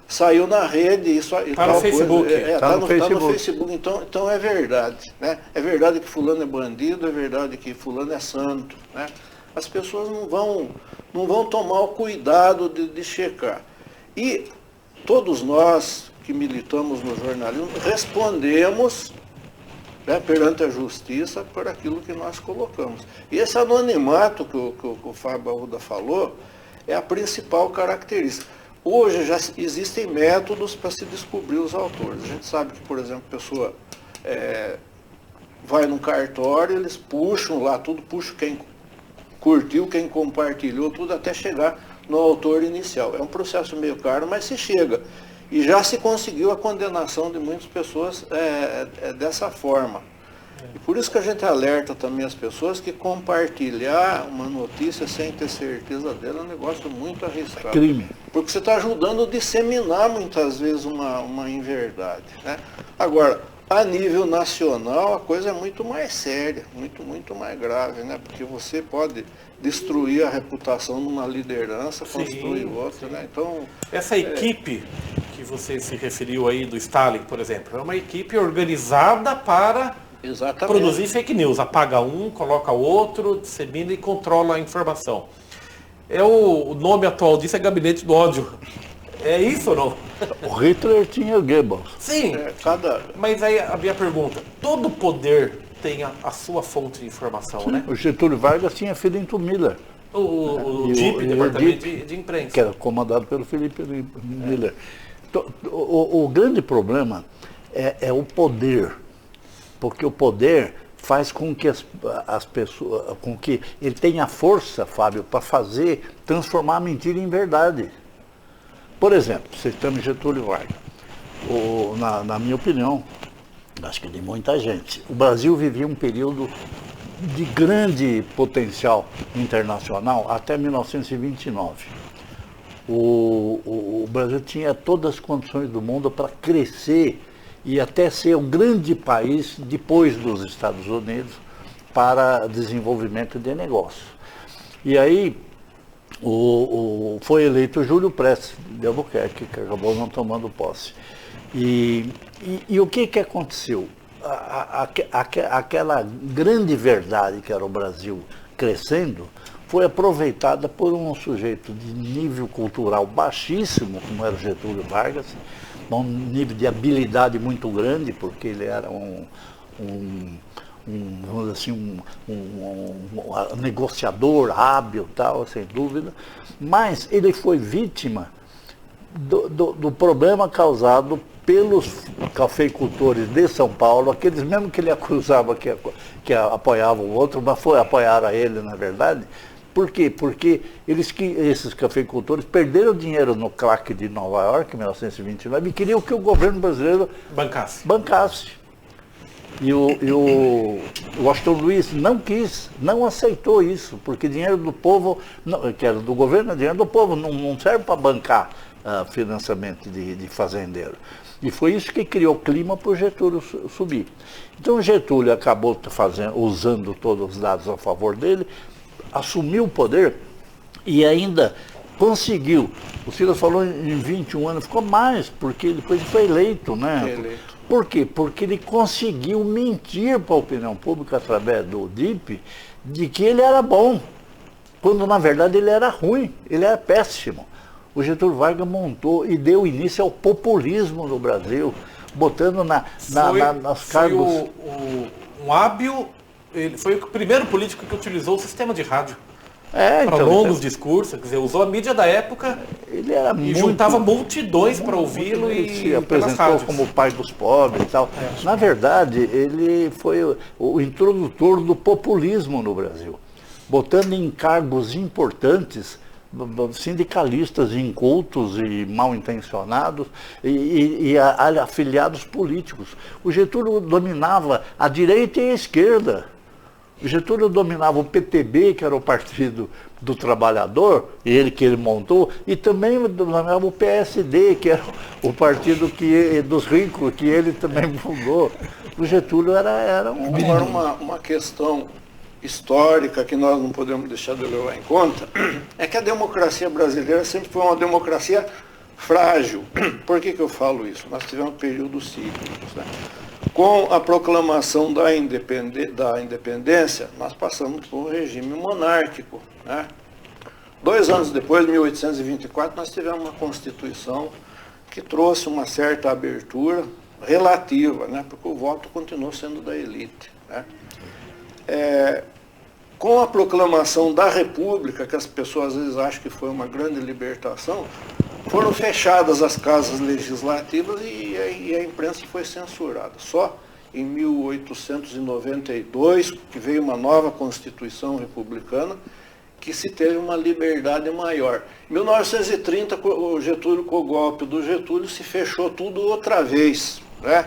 Saiu na rede, isso tá no Facebook. Tá no Facebook, então é verdade. Né? É verdade que fulano é bandido, é verdade que fulano é santo. Né? As pessoas não vão tomar o cuidado de checar. E todos nós que militamos no jornalismo respondemos, né, perante a justiça por aquilo que nós colocamos. E esse anonimato que o Fábio Arruda falou é a principal característica. Hoje já existem métodos para se descobrir os autores. A gente sabe que, por exemplo, a pessoa vai num cartório, eles puxam lá, puxam quem curtiu, quem compartilhou, tudo até chegar no autor inicial. É um processo meio caro, mas se chega. E já se conseguiu a condenação de muitas pessoas dessa forma. E por isso que a gente alerta também as pessoas que compartilhar uma notícia sem ter certeza dela é um negócio muito arriscado. Crime. Porque você está ajudando a disseminar muitas vezes uma inverdade. Né? Agora, a nível nacional a coisa é muito mais séria, muito mais grave, né? Porque você pode destruir a reputação de uma liderança, construir outra. Né? Então, essa equipe que você se referiu aí do Stalin, por exemplo, é uma equipe organizada para... Exatamente. Produzir fake news, apaga um, coloca outro, dissemina e controla a informação. O nome atual disso é gabinete do ódio. É isso ou não? O Hitler tinha Goebbels. Sim, mas aí a minha pergunta, todo poder tem a sua fonte de informação, Sim, né? O Getúlio Vargas tinha Filinto Miller. O DIP, Departamento de Imprensa. Que era comandado pelo Felipe Miller. Então, o grande problema é o poder. Porque o poder faz com que as pessoas, com que ele tenha força, Fábio, para transformar a mentira em verdade. Por exemplo, citando Getúlio Vargas, na minha opinião, acho que de muita gente, o Brasil vivia um período de grande potencial internacional até 1929. O Brasil tinha todas as condições do mundo para crescer e até ser um grande país depois dos Estados Unidos para desenvolvimento de negócios. E aí foi eleito o Júlio Prestes de Albuquerque, que acabou não tomando posse. E o que aconteceu? Aquela grande verdade que era o Brasil crescendo foi aproveitada por um sujeito de nível cultural baixíssimo, como era o Getúlio Vargas, um nível de habilidade muito grande, porque ele era vamos dizer assim, um negociador hábil, tal, sem dúvida, mas ele foi vítima do problema causado pelos cafeicultores de São Paulo, aqueles mesmo que ele acusava que apoiavam o outro, mas apoiaram a ele, na verdade. Por quê? Porque esses cafeicultores perderam dinheiro no crack de Nova York, em 1929, e queriam que o governo brasileiro bancasse. E o Washington Luiz não quis, não aceitou isso, porque dinheiro do povo, que era do governo, é dinheiro do povo, não serve para bancar financiamento de fazendeiro. E foi isso que criou clima para o Getúlio subir. Então o Getúlio acabou usando todos os dados a favor dele, assumiu o poder e ainda conseguiu. O Silas falou em 21 anos, ficou mais, porque depois ele foi eleito, né? Por quê? Porque ele conseguiu mentir para a opinião pública através do DIP de que ele era bom, quando na verdade ele era ruim, ele era péssimo. O Getúlio Vargas montou e deu início ao populismo no Brasil, botando nas cargos... Um hábil, ele foi o primeiro político que utilizou o sistema de rádio. Para então, longos discursos, quer dizer, usou a mídia da época e juntava multidões para ouvi-lo e se apresentou como o pai dos pobres e tal. Na verdade, ele foi o introdutor do populismo no Brasil, botando em cargos importantes sindicalistas incultos e mal intencionados e afiliados políticos. O Getúlio dominava a direita e a esquerda. O Getúlio dominava o PTB, que era o Partido do Trabalhador, que ele montou, e também dominava o PSD, que era o partido dos ricos, que ele também fundou. O Getúlio era uma questão histórica que nós não podemos deixar de levar em conta, é que a democracia brasileira sempre foi uma democracia frágil. Por que eu falo isso? Nós tivemos períodos cíclicos, né? Com a proclamação da independência, nós passamos por um regime monárquico, né? 2 anos depois, 1824, nós tivemos uma Constituição que trouxe uma certa abertura relativa, né? Porque o voto continuou sendo da elite, né? Com a proclamação da República, que as pessoas às vezes acham que foi uma grande libertação, foram fechadas as casas legislativas e a imprensa foi censurada. Só em 1892, que veio uma nova Constituição republicana, que se teve uma liberdade maior. Em 1930, com o golpe do Getúlio, se fechou tudo outra vez, né?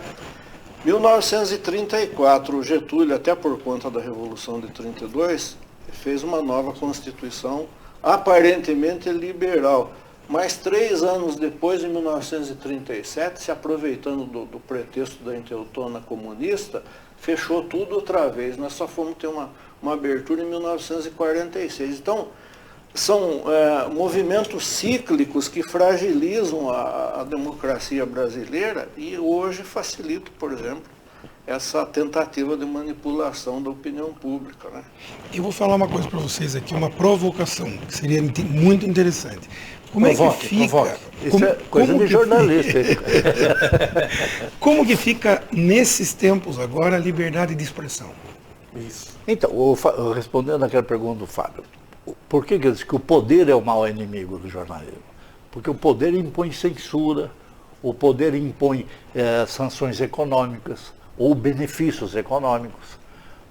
1934, o Getúlio, até por conta da Revolução de 32, fez uma nova Constituição aparentemente liberal. Mas 3 anos depois, em 1937, se aproveitando do pretexto da intentona comunista, fechou tudo outra vez. Nós só fomos ter uma abertura em 1946. Então, são movimentos cíclicos que fragilizam a democracia brasileira e hoje facilitam, por exemplo, essa tentativa de manipulação da opinião pública, né? Eu vou falar uma coisa para vocês aqui, uma provocação, que seria muito interessante. Como provoque, é que fica... Provoque. Isso é coisa de jornalista. Como que fica, nesses tempos agora, a liberdade de expressão? Isso. Então, respondendo àquela pergunta do Fábio, por que diz que o poder é o maior inimigo do jornalismo? Porque o poder impõe censura, o poder impõe sanções econômicas ou benefícios econômicos.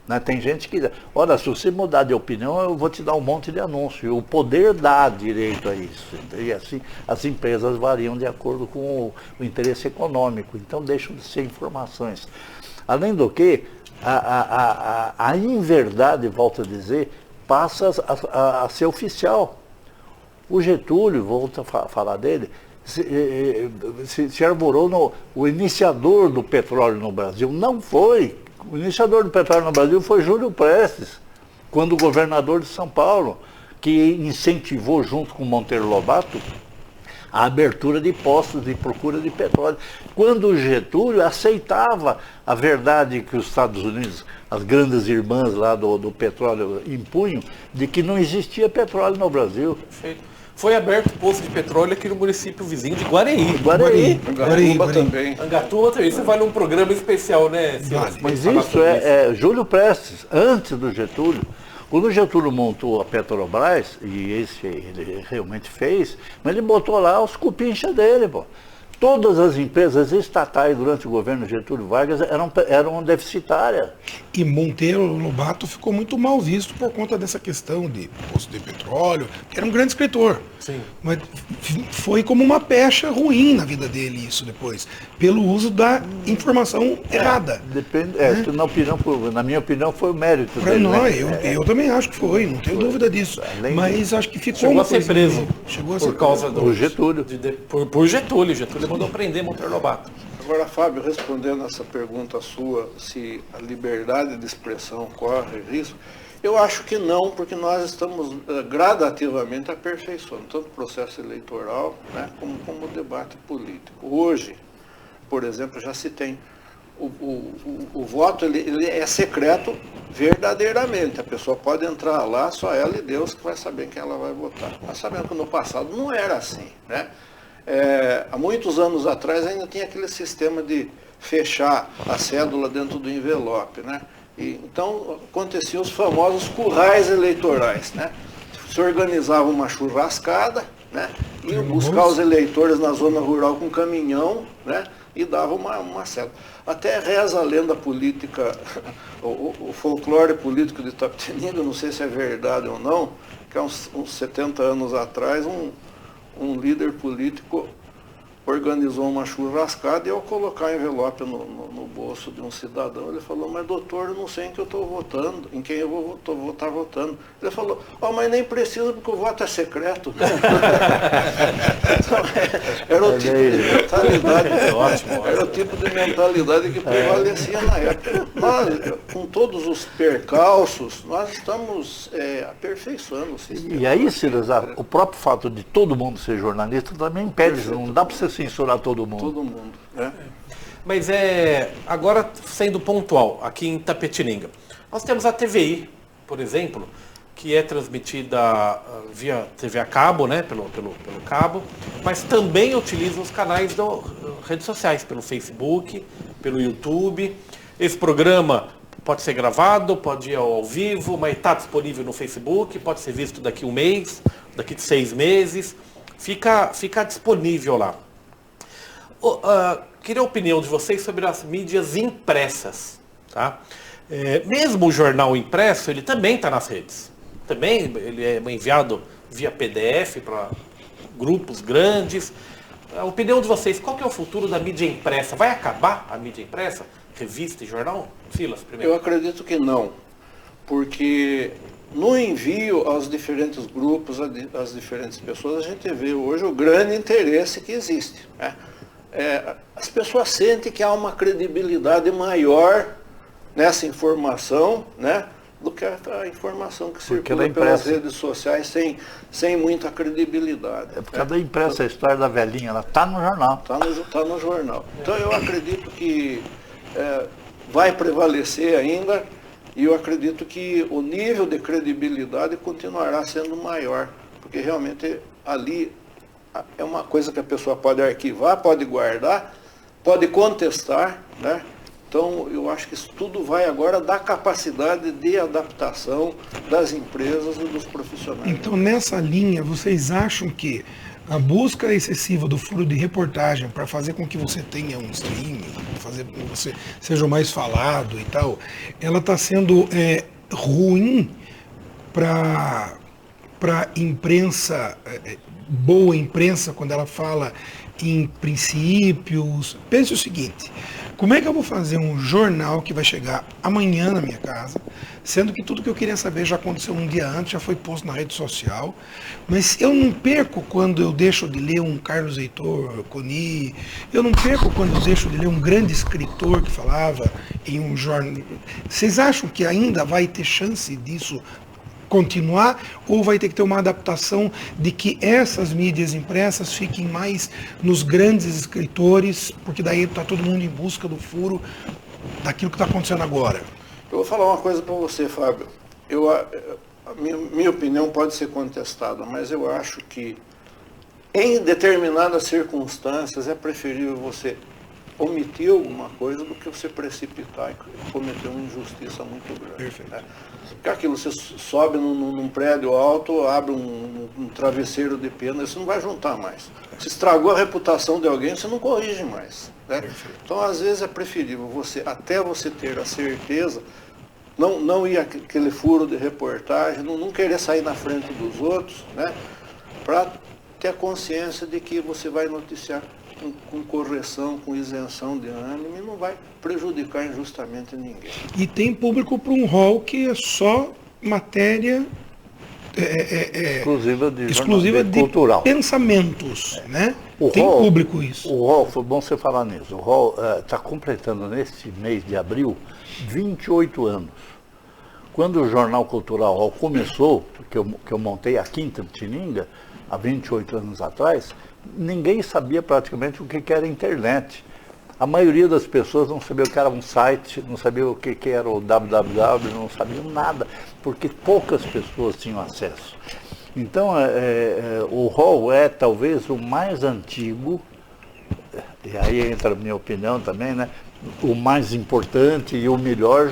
Né? Tem gente que diz, olha, se você mudar de opinião, eu vou te dar um monte de anúncio. E o poder dá direito a isso. E assim, as empresas variam de acordo com o interesse econômico. Então deixam de ser informações. Além do que, a inverdade, volto a dizer, passa a ser oficial. O Getúlio, volto a falar dele, se arvorou o iniciador do petróleo no Brasil. Não foi. O iniciador do petróleo no Brasil foi Júlio Prestes, quando governador de São Paulo, que incentivou, junto com Monteiro Lobato, a abertura de postos de procura de petróleo. Quando o Getúlio aceitava a verdade que os Estados Unidos, as grandes irmãs lá do petróleo impunham, de que não existia petróleo no Brasil. Perfeito. Foi aberto posto de petróleo aqui no município vizinho de Guareí. Angatuba também. Angatuba também. Você vai num programa especial, né, Silas? Mas isso é Júlio Prestes, antes do Getúlio. Quando o Getúlio montou a Petrobras, e esse ele realmente fez, mas ele botou lá os cupincha dele, pô. Todas as empresas estatais durante o governo Getúlio Vargas eram deficitárias. E Monteiro Lobato ficou muito mal visto por conta dessa questão de posto de petróleo, que era um grande escritor. Sim. Mas foi como uma pecha ruim na vida dele isso depois, pelo uso da informação errada. Depende, na minha opinião foi o mérito dele. Não, eu também acho que foi, não tenho dúvida disso. Mas acho que ficou chegou a ser preso por causa do Getúlio. Por Getúlio. Getúlio mandou prender Monteiro Lobato. Agora, Fábio, respondendo essa pergunta sua, se a liberdade de expressão corre risco, eu acho que não, porque nós estamos gradativamente aperfeiçoando tanto o processo eleitoral, né, como o debate político. Hoje, por exemplo, já se tem o voto, ele é secreto verdadeiramente. A pessoa pode entrar lá, só ela e Deus que vai saber quem ela vai votar. Nós sabemos que no passado não era assim, né? Há muitos anos atrás ainda tinha aquele sistema de fechar a cédula dentro do envelope, né? Então aconteciam os famosos currais eleitorais, né? Se organizava uma churrascada, né? Ia buscar os eleitores na zona rural com caminhão, né? E dava uma cédula. Até reza a lenda política, o folclore político de Itapetininga, não sei se é verdade ou não, que há uns 70 anos atrás um líder político organizou uma churrascada e ao colocar o envelope no bolso de um cidadão, ele falou, mas doutor, eu não sei em que eu estou votando, em quem eu vou estar votando. Ele falou, mas nem precisa porque o voto é secreto. Então, era o tipo de mentalidade, era o tipo de mentalidade que prevalecia na época. Nós, com todos os percalços, nós estamos aperfeiçoando o sistema. E aí, Silas, o próprio fato de todo mundo ser jornalista também impede, não dá para você censurar todo mundo. Todo mundo, né? Mas agora sendo pontual, aqui em Itapetininga, nós temos a TVI, por exemplo, que é transmitida via TV a cabo, né, pelo cabo, mas também utiliza os canais das redes sociais, pelo Facebook, pelo YouTube. Esse programa pode ser gravado, pode ir ao vivo, mas está disponível no Facebook, pode ser visto daqui a um mês, daqui a 6 meses, fica disponível lá. Queria a opinião de vocês sobre as mídias impressas. Tá? Mesmo o jornal impresso, ele também está nas redes. Também ele é enviado via PDF para grupos grandes. A opinião de vocês, qual que é o futuro da mídia impressa? Vai acabar a mídia impressa? Revista e jornal? Silas, primeiro. Eu acredito que não, porque no envio aos diferentes grupos, às diferentes pessoas, a gente vê hoje o grande interesse que existe, né? As pessoas sentem que há uma credibilidade maior nessa informação, né, do que a informação que circula pelas redes sociais sem muita credibilidade. É por causa da impressa, a história da velhinha, ela está no jornal. Está no jornal. Então eu acredito que vai prevalecer ainda, e eu acredito que o nível de credibilidade continuará sendo maior, porque realmente ali é uma coisa que a pessoa pode arquivar, pode guardar, pode contestar, né? Então, eu acho que isso tudo vai agora da capacidade de adaptação das empresas e dos profissionais. Então, nessa linha, vocês acham que a busca excessiva do furo de reportagem para fazer com que você tenha um streaming, fazer com que você seja mais falado e tal, ela está sendo ruim para imprensa, boa imprensa, quando ela fala em princípios? Pense o seguinte, como é que eu vou fazer um jornal que vai chegar amanhã na minha casa, sendo que tudo que eu queria saber já aconteceu um dia antes, já foi posto na rede social, mas eu não perco quando eu deixo de ler um Carlos Heitor Coni, eu não perco quando eu deixo de ler um grande escritor que falava em um jornal. Vocês acham que ainda vai ter chance disso continuar, ou vai ter que ter uma adaptação de que essas mídias impressas fiquem mais nos grandes escritores, porque daí está todo mundo em busca do furo daquilo que está acontecendo agora? Eu vou falar uma coisa para você, Fábio. A minha opinião pode ser contestada, mas eu acho que em determinadas circunstâncias é preferível você omitir alguma coisa do que você precipitar e cometer uma injustiça muito grande. Perfeito. Né? Porque aquilo, você sobe num prédio alto, abre um travesseiro de pena, isso não vai juntar mais. Se estragou a reputação de alguém, você não corrige mais. Né? Então, às vezes, é preferível até você ter a certeza, não ir aquele furo de reportagem, não querer sair na frente dos outros, né? Para ter a consciência de que você vai noticiar com correção, com isenção de ânimo e não vai prejudicar injustamente ninguém. E tem público para um rol que é só matéria exclusiva de cultural. Pensamentos, né? Tem Hall, público isso. O Hall, foi bom você falar nisso. O Hall está completando neste mês de abril 28 anos. Quando o Jornal Cultural Hall começou, que eu montei aqui em Tapetininga, há 28 anos atrás, ninguém sabia praticamente o que era internet. A maioria das pessoas não sabia o que era um site, não sabia o que era o www, não sabiam nada, porque poucas pessoas tinham acesso. Então, o Hall é talvez o mais antigo, e aí entra a minha opinião também, né? O mais importante e o melhor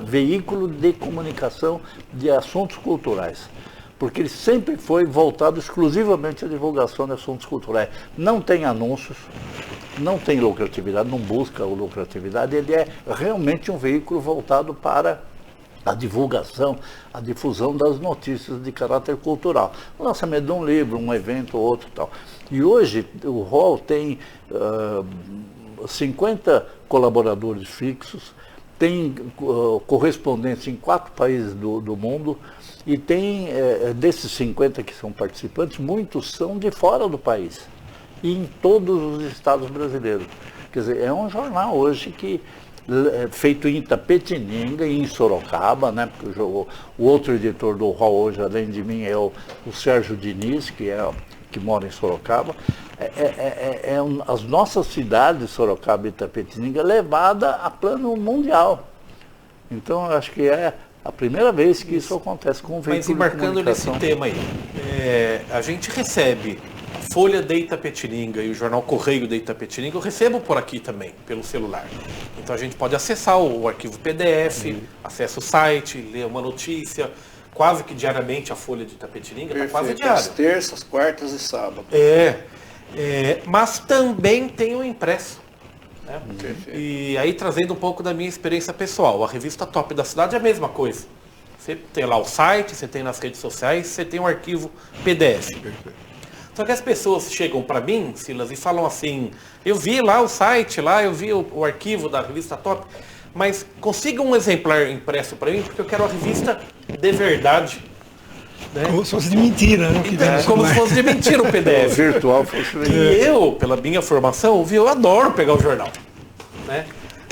veículo de comunicação de assuntos culturais. Porque ele sempre foi voltado exclusivamente à divulgação de assuntos culturais. Não tem anúncios, não tem lucratividade, não busca lucratividade, ele é realmente um veículo voltado para a divulgação, a difusão das notícias de caráter cultural. O lançamento de um livro, um evento, outro e tal. E hoje o Hall tem 50 colaboradores fixos, tem correspondentes em 4 países do mundo, e tem, desses 50 que são participantes, muitos são de fora do país, e em todos os estados brasileiros. Quer dizer, é um jornal hoje que, feito em Itapetininga e em Sorocaba, né, porque o outro editor do Hall hoje, além de mim, é o Sérgio Diniz, que mora em Sorocaba. As nossas cidades, Sorocaba e Itapetininga, levada a plano mundial. Então, eu acho que é a primeira vez que isso acontece com um veículo. Mas embarcando nesse tema aí, a gente recebe a Folha de Itapetininga e o jornal Correio de Itapetininga, eu recebo por aqui também, pelo celular. Então a gente pode acessar o arquivo PDF, acessa o site, lê uma notícia, quase que diariamente a Folha de Itapetininga, está quase diária. Às terças, quartas e sábados. Mas também tem o impresso. Né? E aí, trazendo um pouco da minha experiência pessoal, a revista Top da Cidade é a mesma coisa. Você tem lá o site, você tem nas redes sociais, você tem um arquivo PDF. Só que as pessoas chegam para mim, Silas, e falam assim, eu vi lá o site, eu vi o arquivo da revista Top, mas consiga um exemplar impresso para mim, porque eu quero a revista de verdade. Né? Como se fosse de mentira, né? Como se fosse de mentira o PDF. Virtual. E eu, pela minha formação, eu adoro pegar o jornal. Né?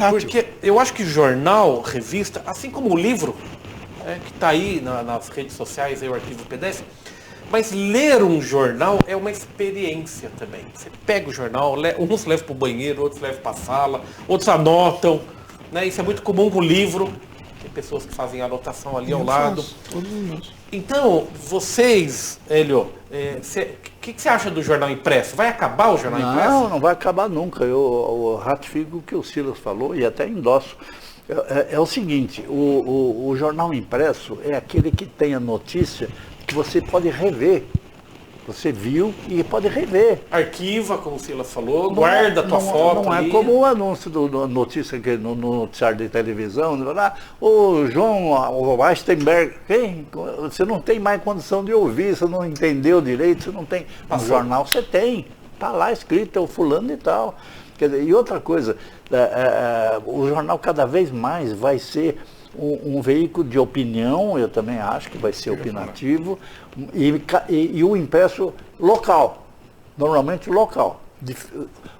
Porque eu acho que jornal, revista, assim como o livro, que está aí nas redes sociais, aí, o arquivo PDF, mas ler um jornal é uma experiência também. Você pega o jornal, uns levam para o banheiro, outros levam para a sala, outros anotam. Né? Isso é muito comum com o livro. Tem pessoas que fazem anotação ali ao lado. Então, vocês, Hélio, o que você acha do jornal impresso? Vai acabar o jornal impresso? Não vai acabar nunca. Eu ratifico o que o Silas falou e até endosso. É o seguinte, o jornal impresso é aquele que tem a notícia que você pode rever. Você viu e pode rever. Arquiva, como o Silas falou, guarda a tua foto. Não é como o anúncio do notícia que no noticiário de televisão, o João Weistenberg, você não tem mais condição de ouvir, você não entendeu direito, você não tem. No jornal você tem, está lá escrito, é o fulano e tal. Quer dizer, e outra coisa, o jornal cada vez mais vai ser um veículo de opinião, eu também acho que vai ser opinativo, e o impresso local, normalmente local.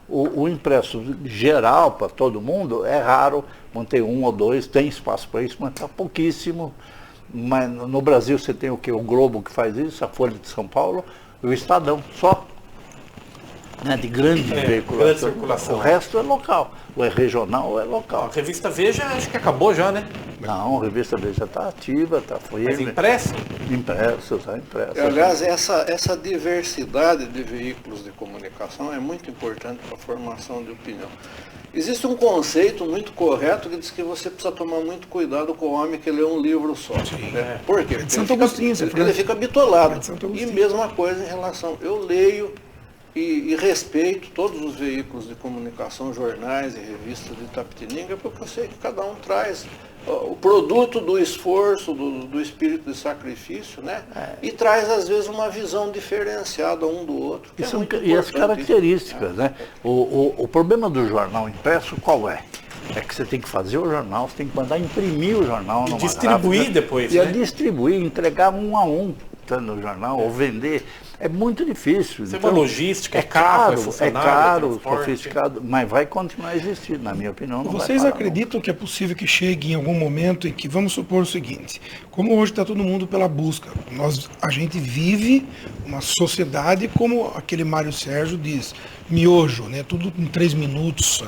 O impresso geral para todo mundo é raro, manter um ou dois, tem espaço para isso, mas está pouquíssimo. Mas no Brasil você tem o quê? O Globo que faz isso, a Folha de São Paulo e o Estadão, só. Né, de grande veiculação. Grande circulação. O resto é local. Ou é regional ou é local. A revista Veja acho que acabou já, né? Não, a revista Veja está ativa, está firme. Mas impresso? Impresso, está impresso. Aliás, essa diversidade de veículos de comunicação é muito importante para a formação de opinião. Existe um conceito muito correto que diz que você precisa tomar muito cuidado com o homem que lê um livro só. Por quê? de Santo Agostinho, Ele fica bitolado. de Santo E Agostinho. mesma coisa em relação... Eu leio e respeito todos os veículos de comunicação, jornais e revistas de Itapetininga, porque eu sei que cada um traz o produto do esforço, do espírito de sacrifício, né? E traz, às vezes, uma visão diferenciada um do outro. E as características, né? O problema do jornal impresso qual é? É que você tem que fazer o jornal, você tem que mandar imprimir o jornal numa distribuir gráfica, depois, e né? Distribuir, entregar um a um no jornal, ou vender. É muito difícil. Isso é uma logística, é caro, é funcionário, caro, sofisticado, mas vai continuar a existir, na minha opinião. Não Vocês vai parar, acreditam que é possível que chegue em algum momento em que, vamos supor o seguinte, como hoje está todo mundo pela busca, a gente vive uma sociedade como aquele Mário Sérgio diz, miojo, né? Tudo em 3 minutos,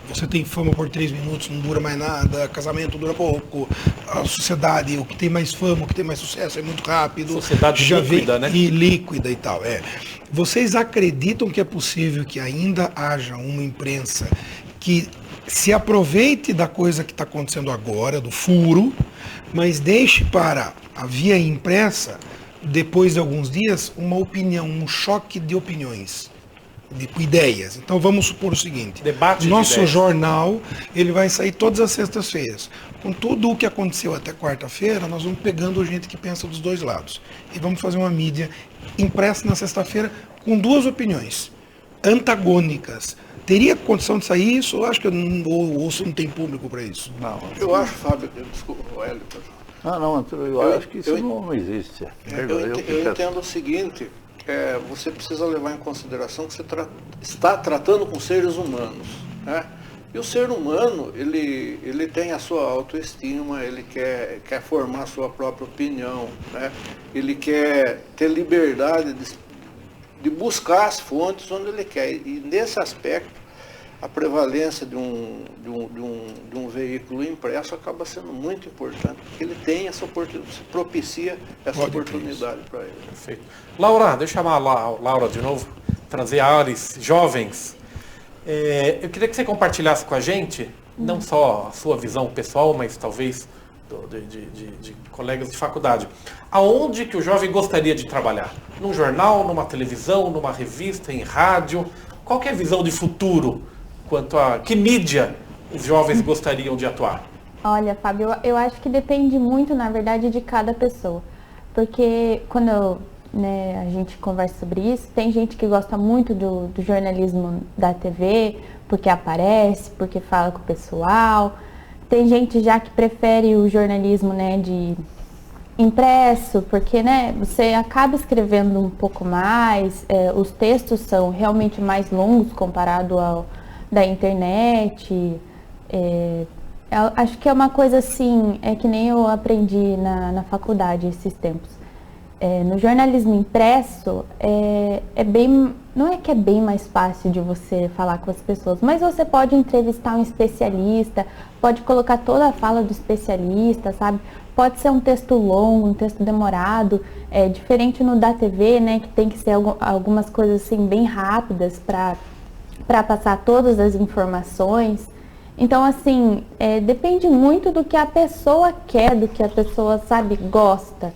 você tem fama por 3 minutos, não dura mais nada, casamento dura pouco, a sociedade, o que tem mais fama, o que tem mais sucesso é muito rápido. Sociedade líquida, né? E líquida e tal, Vocês acreditam que é possível que ainda haja uma imprensa que se aproveite da coisa que está acontecendo agora, do furo, mas deixe para a via impressa, depois de alguns dias, uma opinião, um choque de opiniões, de ideias? Então vamos supor o seguinte, Debate nosso de ideias. jornal ele vai sair todas as sextas-feiras. Com tudo o que aconteceu até quarta-feira, nós vamos pegando gente que pensa dos dois lados. E vamos fazer uma mídia impressa na sexta-feira com 2 opiniões antagônicas. Teria condição de sair isso? Eu acho que ou não tem público para isso. Não. Eu acho, Fábio, desculpa, Hélio. Eu acho que isso não existe. Eu entendo o seguinte, você precisa levar em consideração que você está tratando com seres humanos, né? E o ser humano, ele tem a sua autoestima, ele quer formar a sua própria opinião, né? Ele quer ter liberdade de buscar as fontes onde ele quer. E nesse aspecto, a prevalência de um veículo impresso acaba sendo muito importante, porque ele tem essa oportunidade, propicia essa oportunidade para ele. Perfeito. Laura, deixa eu chamar a Laura de novo, trazer ares jovens. Eu queria que você compartilhasse com a gente, não só a sua visão pessoal, mas talvez de colegas de faculdade. Aonde que o jovem gostaria de trabalhar? Num jornal, numa televisão, numa revista, em rádio? Qual que é a visão de futuro quanto a que mídia os jovens gostariam de atuar? Olha, Fábio, eu acho que depende muito, na verdade, de cada pessoa. Porque quando a gente conversa sobre isso, tem gente que gosta muito do jornalismo da TV, porque aparece, porque fala com o pessoal. Tem gente já que prefere o jornalismo, de impresso, porque, você acaba escrevendo um pouco mais, os textos são realmente mais longos comparado ao da internet. Acho que é uma coisa assim, que nem eu aprendi na faculdade esses tempos. No jornalismo impresso, não é que é bem mais fácil de você falar com as pessoas, mas você pode entrevistar um especialista, pode colocar toda a fala do especialista, sabe? Pode ser um texto longo, um texto demorado, diferente no da TV, que tem que ser algumas coisas assim bem rápidas para passar todas as informações. Então, assim, depende muito do que a pessoa quer, do que a pessoa, gosta.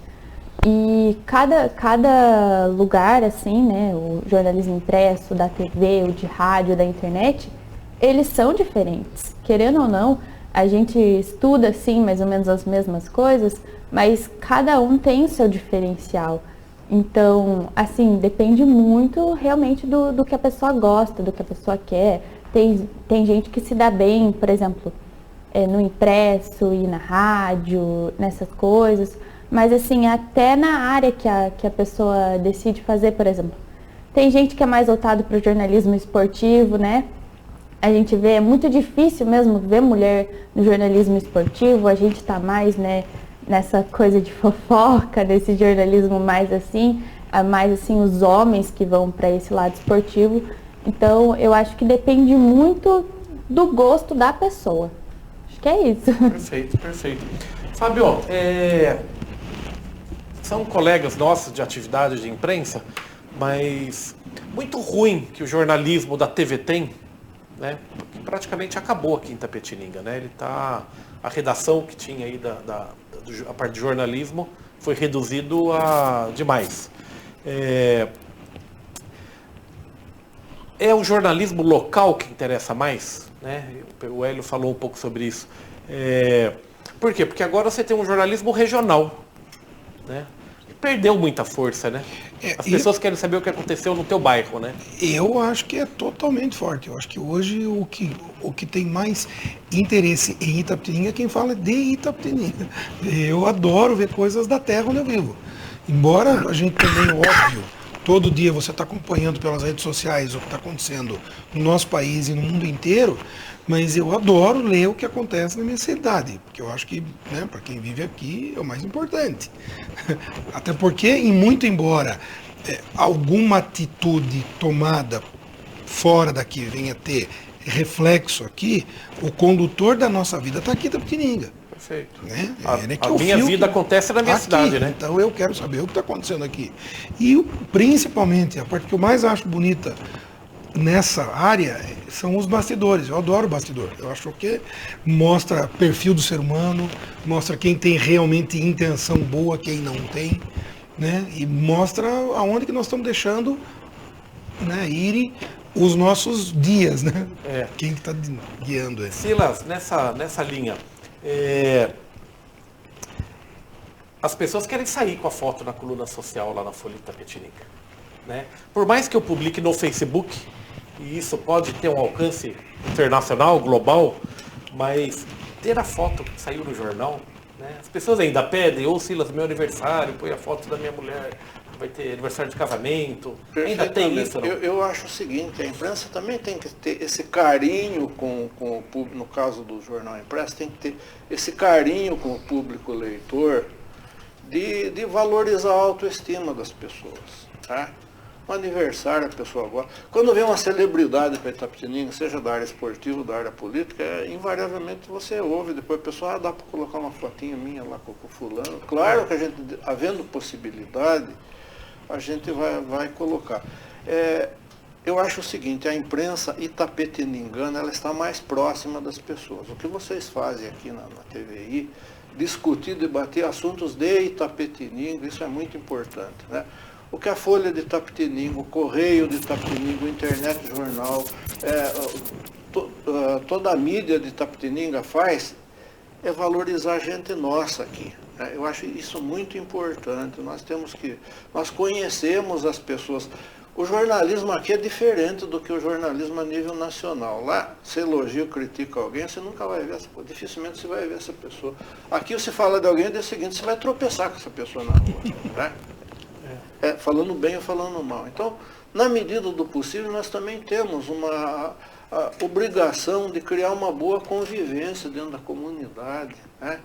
E cada lugar, assim, o jornalismo impresso, da TV, o de rádio, da internet, eles são diferentes. Querendo ou não, a gente estuda, assim, mais ou menos as mesmas coisas, mas cada um tem o seu diferencial. Então, assim, depende muito realmente do que a pessoa gosta, do que a pessoa quer. Tem gente que se dá bem, por exemplo, no impresso e na rádio, nessas coisas. Mas, assim, até na área que a pessoa decide fazer, por exemplo. Tem gente que é mais voltado para o jornalismo esportivo, A gente vê, é muito difícil mesmo ver mulher no jornalismo esportivo. A gente está mais, nessa coisa de fofoca, desse jornalismo mais assim os homens que vão para esse lado esportivo. Então eu acho que depende muito do gosto da pessoa. Acho que é isso. Perfeito, perfeito. Fábio, são colegas nossos de atividade de imprensa, mas muito ruim que o jornalismo da TV tem, né? Porque praticamente acabou aqui em Itapetininga, né? A redação que tinha aí a parte de jornalismo foi reduzido a demais. É o jornalismo local que interessa mais, né? O Hélio falou um pouco sobre isso. Por quê? Porque agora você tem um jornalismo regional, né? Perdeu muita força, né? As pessoas querem saber o que aconteceu no teu bairro, né? Eu acho que é totalmente forte. Eu acho que hoje o que tem mais interesse em Itapetininga é quem fala de Itapetininga. Eu adoro ver coisas da terra onde eu vivo. Embora a gente também, óbvio, todo dia você está acompanhando pelas redes sociais o que está acontecendo no nosso país e no mundo inteiro, mas eu adoro ler o que acontece na minha cidade, porque eu acho que, né, para quem vive aqui é o mais importante. Até porque, muito embora alguma atitude tomada fora daqui venha ter reflexo aqui, o condutor da nossa vida está aqui, Itapetininga. Perfeito. Né? A minha vida acontece na minha aqui, cidade, né? Então eu quero saber o que está acontecendo aqui. E principalmente, a parte que eu mais acho bonita nessa área são os bastidores. Eu adoro bastidor. Eu acho que mostra perfil do ser humano, mostra quem tem realmente intenção boa, quem não tem, né? E mostra aonde que nós estamos deixando, né, irem os nossos dias, né? Quem que está guiando ele. Silas, nessa linha, as pessoas querem sair com a foto na coluna social lá na Folha Itapetininga, né? Por mais que eu publique no Facebook, e isso pode ter um alcance internacional, global, mas ter a foto que saiu no jornal, né? As pessoas ainda pedem, Silas, meu aniversário, põe a foto da minha mulher, vai ter aniversário de casamento, ainda tem isso, não? Eu acho o seguinte, a imprensa também tem que ter esse carinho com o público, no caso do jornal impresso, tem que ter esse carinho com o público leitor de valorizar a autoestima das pessoas, tá? Um aniversário, a pessoa gosta. Quando vem uma celebridade para Itapetininga, seja da área esportiva ou da área política, invariavelmente você ouve, depois a pessoa, dá para colocar uma fotinha minha lá com o fulano. Claro que a gente, havendo possibilidade, a gente vai colocar. Eu acho o seguinte, a imprensa itapetiningana, ela está mais próxima das pessoas. O que vocês fazem aqui na TVI, discutir, debater assuntos de Itapetininga, isso é muito importante, né? O que a Folha de Itapetininga, o Correio de Itapetininga, o Internet Jornal, toda a mídia de Itapetininga faz é valorizar a gente nossa aqui. Né? Eu acho isso muito importante. Nós conhecemos as pessoas. O jornalismo aqui é diferente do que o jornalismo a nível nacional. Lá, você elogia ou critica alguém, você nunca vai ver, dificilmente você vai ver essa pessoa. Aqui você fala de alguém, no dia seguinte você vai tropeçar com essa pessoa na rua. Né? Falando bem ou falando mal. Então, na medida do possível, nós também temos a obrigação de criar uma boa convivência dentro da comunidade. Né?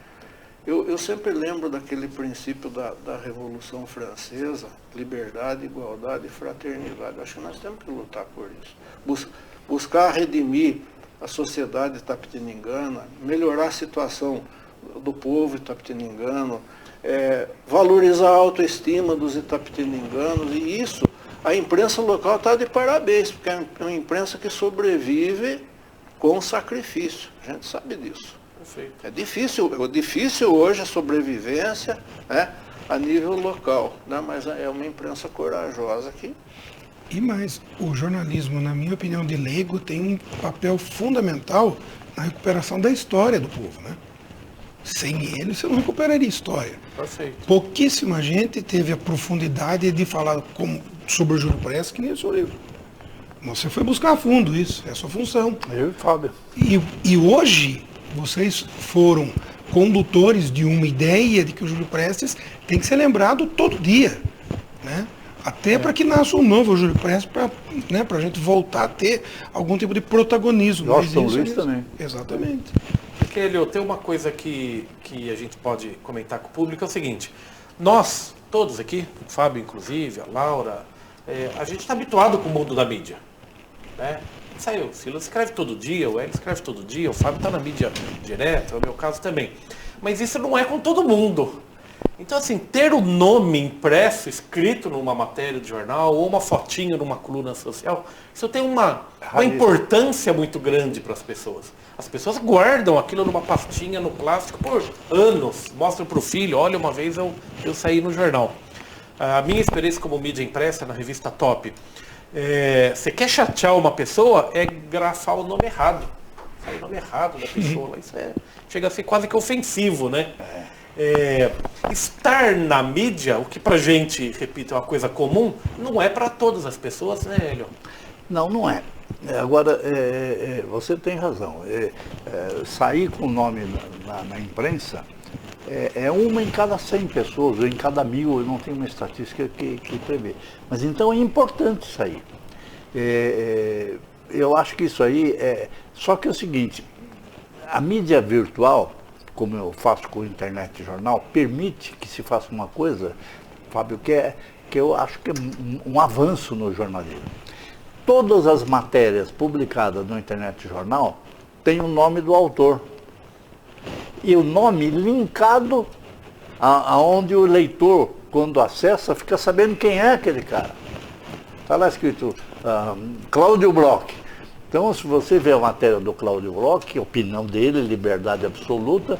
Eu sempre lembro daquele princípio da Revolução Francesa, liberdade, igualdade e fraternidade. Acho que nós temos que lutar por isso. Buscar redimir a sociedade itapetiningana, melhorar a situação do povo itapetiningano, valorizar a autoestima dos itapetinenganos, e isso, a imprensa local está de parabéns, porque é uma imprensa que sobrevive com sacrifício, a gente sabe disso. Perfeito. É difícil hoje a sobrevivência, né, a nível local, né, mas é uma imprensa corajosa aqui. E mais, o jornalismo, na minha opinião de leigo, tem um papel fundamental na recuperação da história do povo, né? Sem ele, você não recuperaria história. Perfeito. Pouquíssima gente teve a profundidade de falar sobre o Júlio Prestes, que nem o seu livro. Você foi buscar a fundo isso, é a sua função. Eu e Fábio. E hoje, vocês foram condutores de uma ideia de que o Júlio Prestes tem que ser lembrado todo dia, né? Até para que nasça um novo Júlio Prestes, para a gente voltar a ter algum tipo de protagonismo. Nossa, São Luís também. Exatamente. Kelly, tem uma coisa que a gente pode comentar com o público, é o seguinte, nós, todos aqui, o Fábio inclusive, a Laura, a gente está habituado com o mundo da mídia, né? O Silas escreve todo dia, o Hélio escreve todo dia, o Fábio está na mídia direto, é o meu caso também. Mas isso não é com todo mundo. Então, assim, ter o nome impresso, escrito numa matéria de jornal, ou uma fotinha numa coluna social, isso tem uma importância muito grande para as pessoas. As pessoas guardam aquilo numa pastinha no plástico por anos, mostram para o filho, olha, uma vez eu saí no jornal. A minha experiência como mídia impressa na revista Top, você quer chatear uma pessoa, é grafar o nome errado. Sai o nome errado da pessoa, isso chega a ser quase que ofensivo, né? Estar na mídia, o que pra gente, repito, é uma coisa comum, não é para todas as pessoas, né, Hélio? Não, não é. Agora, você tem razão. Sair com o nome na imprensa é uma em cada 100 pessoas, ou em cada 1000, eu não tenho uma estatística que prevê. Mas então é importante sair. Eu acho que isso aí Só que é o seguinte, a mídia virtual, como eu faço com a internet e jornal, permite que se faça uma coisa, Fábio, que eu acho que é um avanço no jornalismo. Todas as matérias publicadas no internet e jornal têm o nome do autor. E o nome linkado aonde o leitor, quando acessa, fica sabendo quem é aquele cara. Está lá escrito Cláudio Bloch. Então, se você vê a matéria do Cláudio Bloch, a opinião dele, liberdade absoluta,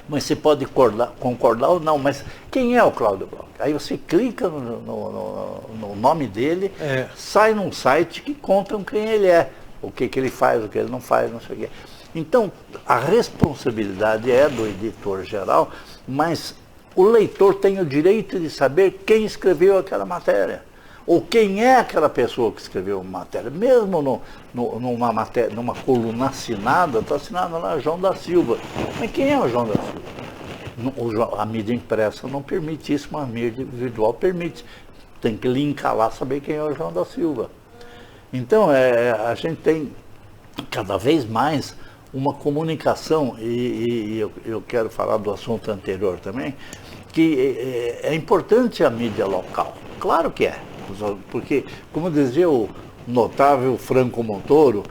mas você pode concordar ou não, mas quem é o Cláudio Bloch? Aí você clica no nome dele, sai num site que contam quem ele é, o que ele faz, o que ele não faz, não sei o quê. Então, a responsabilidade é do editor geral, mas o leitor tem o direito de saber quem escreveu aquela matéria. Ou quem é aquela pessoa que escreveu uma matéria. Mesmo numa coluna assinada, está assinado lá João da Silva. Mas quem é o João da Silva? A mídia impressa não permite isso, mas a mídia virtual permite. Tem que linkar lá, saber quem é o João da Silva. Então, a gente tem cada vez mais uma comunicação, e eu quero falar do assunto anterior também, que é importante a mídia local. Claro que é. Porque, como dizia o notável Franco Montoro,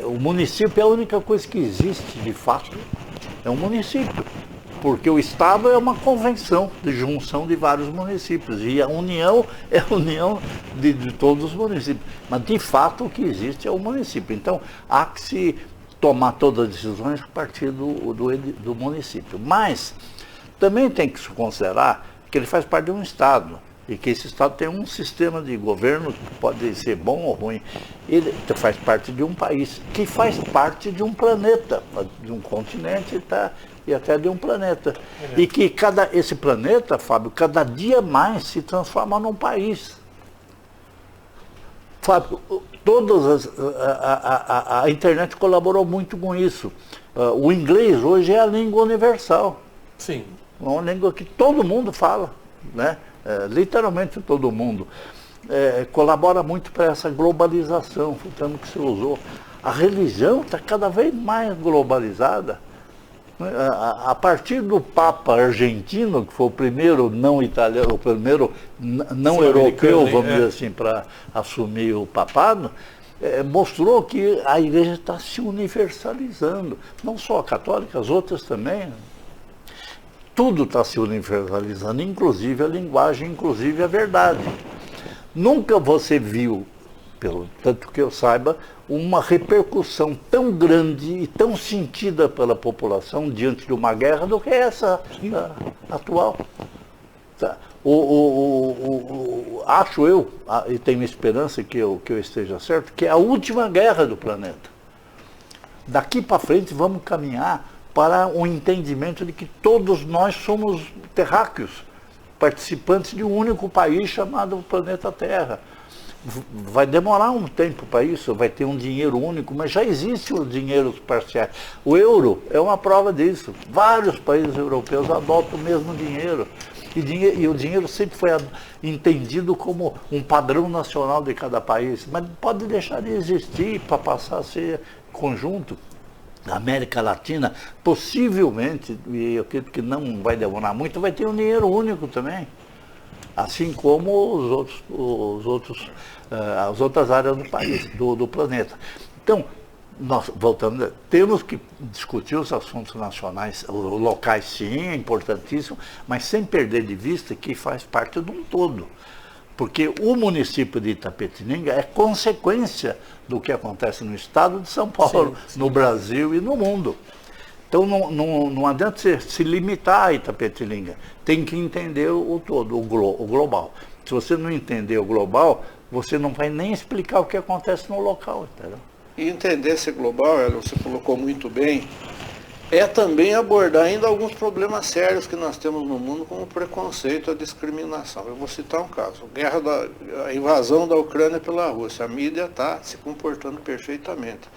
o município é a única coisa que existe de fato, é um município. Porque o Estado é uma convenção de junção de vários municípios, e a União é a união de todos os municípios. Mas, de fato, o que existe é o município. Então, há que se tomar todas as decisões a partir do município. Mas, também tem que se considerar que ele faz parte de um Estado. E que esse Estado tem um sistema de governo que pode ser bom ou ruim. Ele faz parte de um país, que faz parte de um planeta, de um continente e até de um planeta. E que esse planeta, Fábio, cada dia mais se transforma num país. Fábio, a internet colaborou muito com isso. O inglês hoje é a língua universal. Sim. É uma língua que todo mundo fala, né? Literalmente todo mundo colabora muito para essa globalização, o termo que você usou. A religião está cada vez mais globalizada. A partir do Papa argentino, que foi o primeiro não italiano, o primeiro não europeu, vamos dizer assim, para assumir o papado, mostrou que a igreja está se universalizando. Não só a católica, as outras também. Tudo está se universalizando, inclusive a linguagem, inclusive a verdade. Nunca você viu, pelo tanto que eu saiba, uma repercussão tão grande e tão sentida pela população diante de uma guerra do que essa atual. Tá. Acho eu, e tenho esperança que eu esteja certo, que é a última guerra do planeta. Daqui para frente vamos caminhar para um entendimento de que todos nós somos terráqueos, participantes de um único país chamado planeta Terra. Vai demorar um tempo para isso, vai ter um dinheiro único, mas já existem os dinheiros parciais. O euro é uma prova disso. Vários países europeus adotam o mesmo dinheiro. E o dinheiro sempre foi entendido como um padrão nacional de cada país, mas pode deixar de existir para passar a ser conjunto. a América Latina, possivelmente, e eu acredito que não vai demorar muito, vai ter um dinheiro único também. Assim como as outras áreas do país, do planeta. Então, nós, voltando, temos que discutir os assuntos nacionais, locais sim, é importantíssimo, mas sem perder de vista que faz parte de um todo. Porque o município de Itapetininga é consequência do que acontece no estado de São Paulo, sim. No Brasil e no mundo. Então não adianta se limitar a Itapetininga, tem que entender o todo, o global. Se você não entender o global, você não vai nem explicar o que acontece no local, entendeu? E entender esse global, você colocou muito bem, é também abordar ainda alguns problemas sérios que nós temos no mundo, como o preconceito, a discriminação. Eu vou citar um caso, a invasão da Ucrânia pela Rússia. A mídia está se comportando perfeitamente.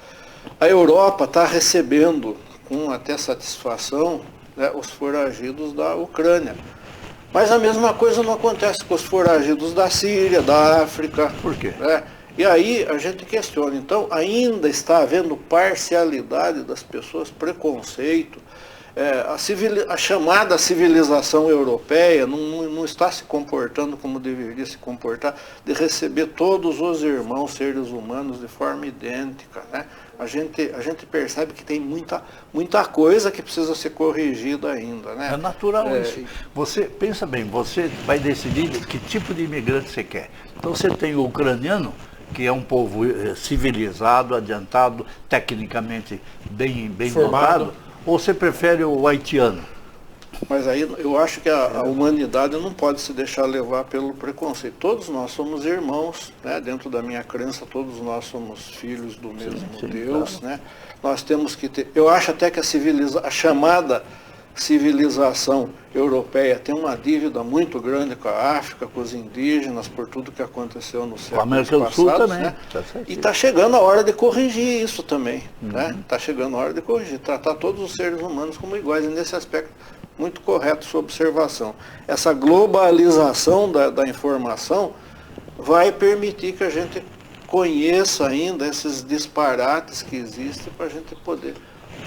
A Europa está recebendo com até satisfação, né, os foragidos da Ucrânia. Mas a mesma coisa não acontece com os foragidos da Síria, da África. Por quê? Né? E aí a gente questiona, então ainda está havendo parcialidade das pessoas, preconceito, a chamada civilização europeia não está se comportando como deveria se comportar, de receber todos os irmãos seres humanos de forma idêntica, né? A gente percebe que tem muita coisa que precisa ser corrigida ainda, né? É natural isso. Você, pensa bem, você vai decidir que tipo de imigrante você quer. Então você tem o ucraniano, que é um povo civilizado, adiantado, tecnicamente bem dotado, ou você prefere o haitiano? Mas aí eu acho que a humanidade não pode se deixar levar pelo preconceito. Todos nós somos irmãos, né? Dentro da minha crença, todos nós somos filhos do mesmo Deus, claro. Né? Nós temos que ter... Eu acho até que a chamada civilização europeia tem uma dívida muito grande com a África, com os indígenas, por tudo que aconteceu no século passado. Com a América do Sul também. Né? E está chegando a hora de corrigir isso também. Né? Está chegando a hora de corrigir, tratar todos os seres humanos como iguais, e nesse aspecto muito correto sua observação. Essa globalização da informação vai permitir que a gente conheça ainda esses disparates que existem para a gente poder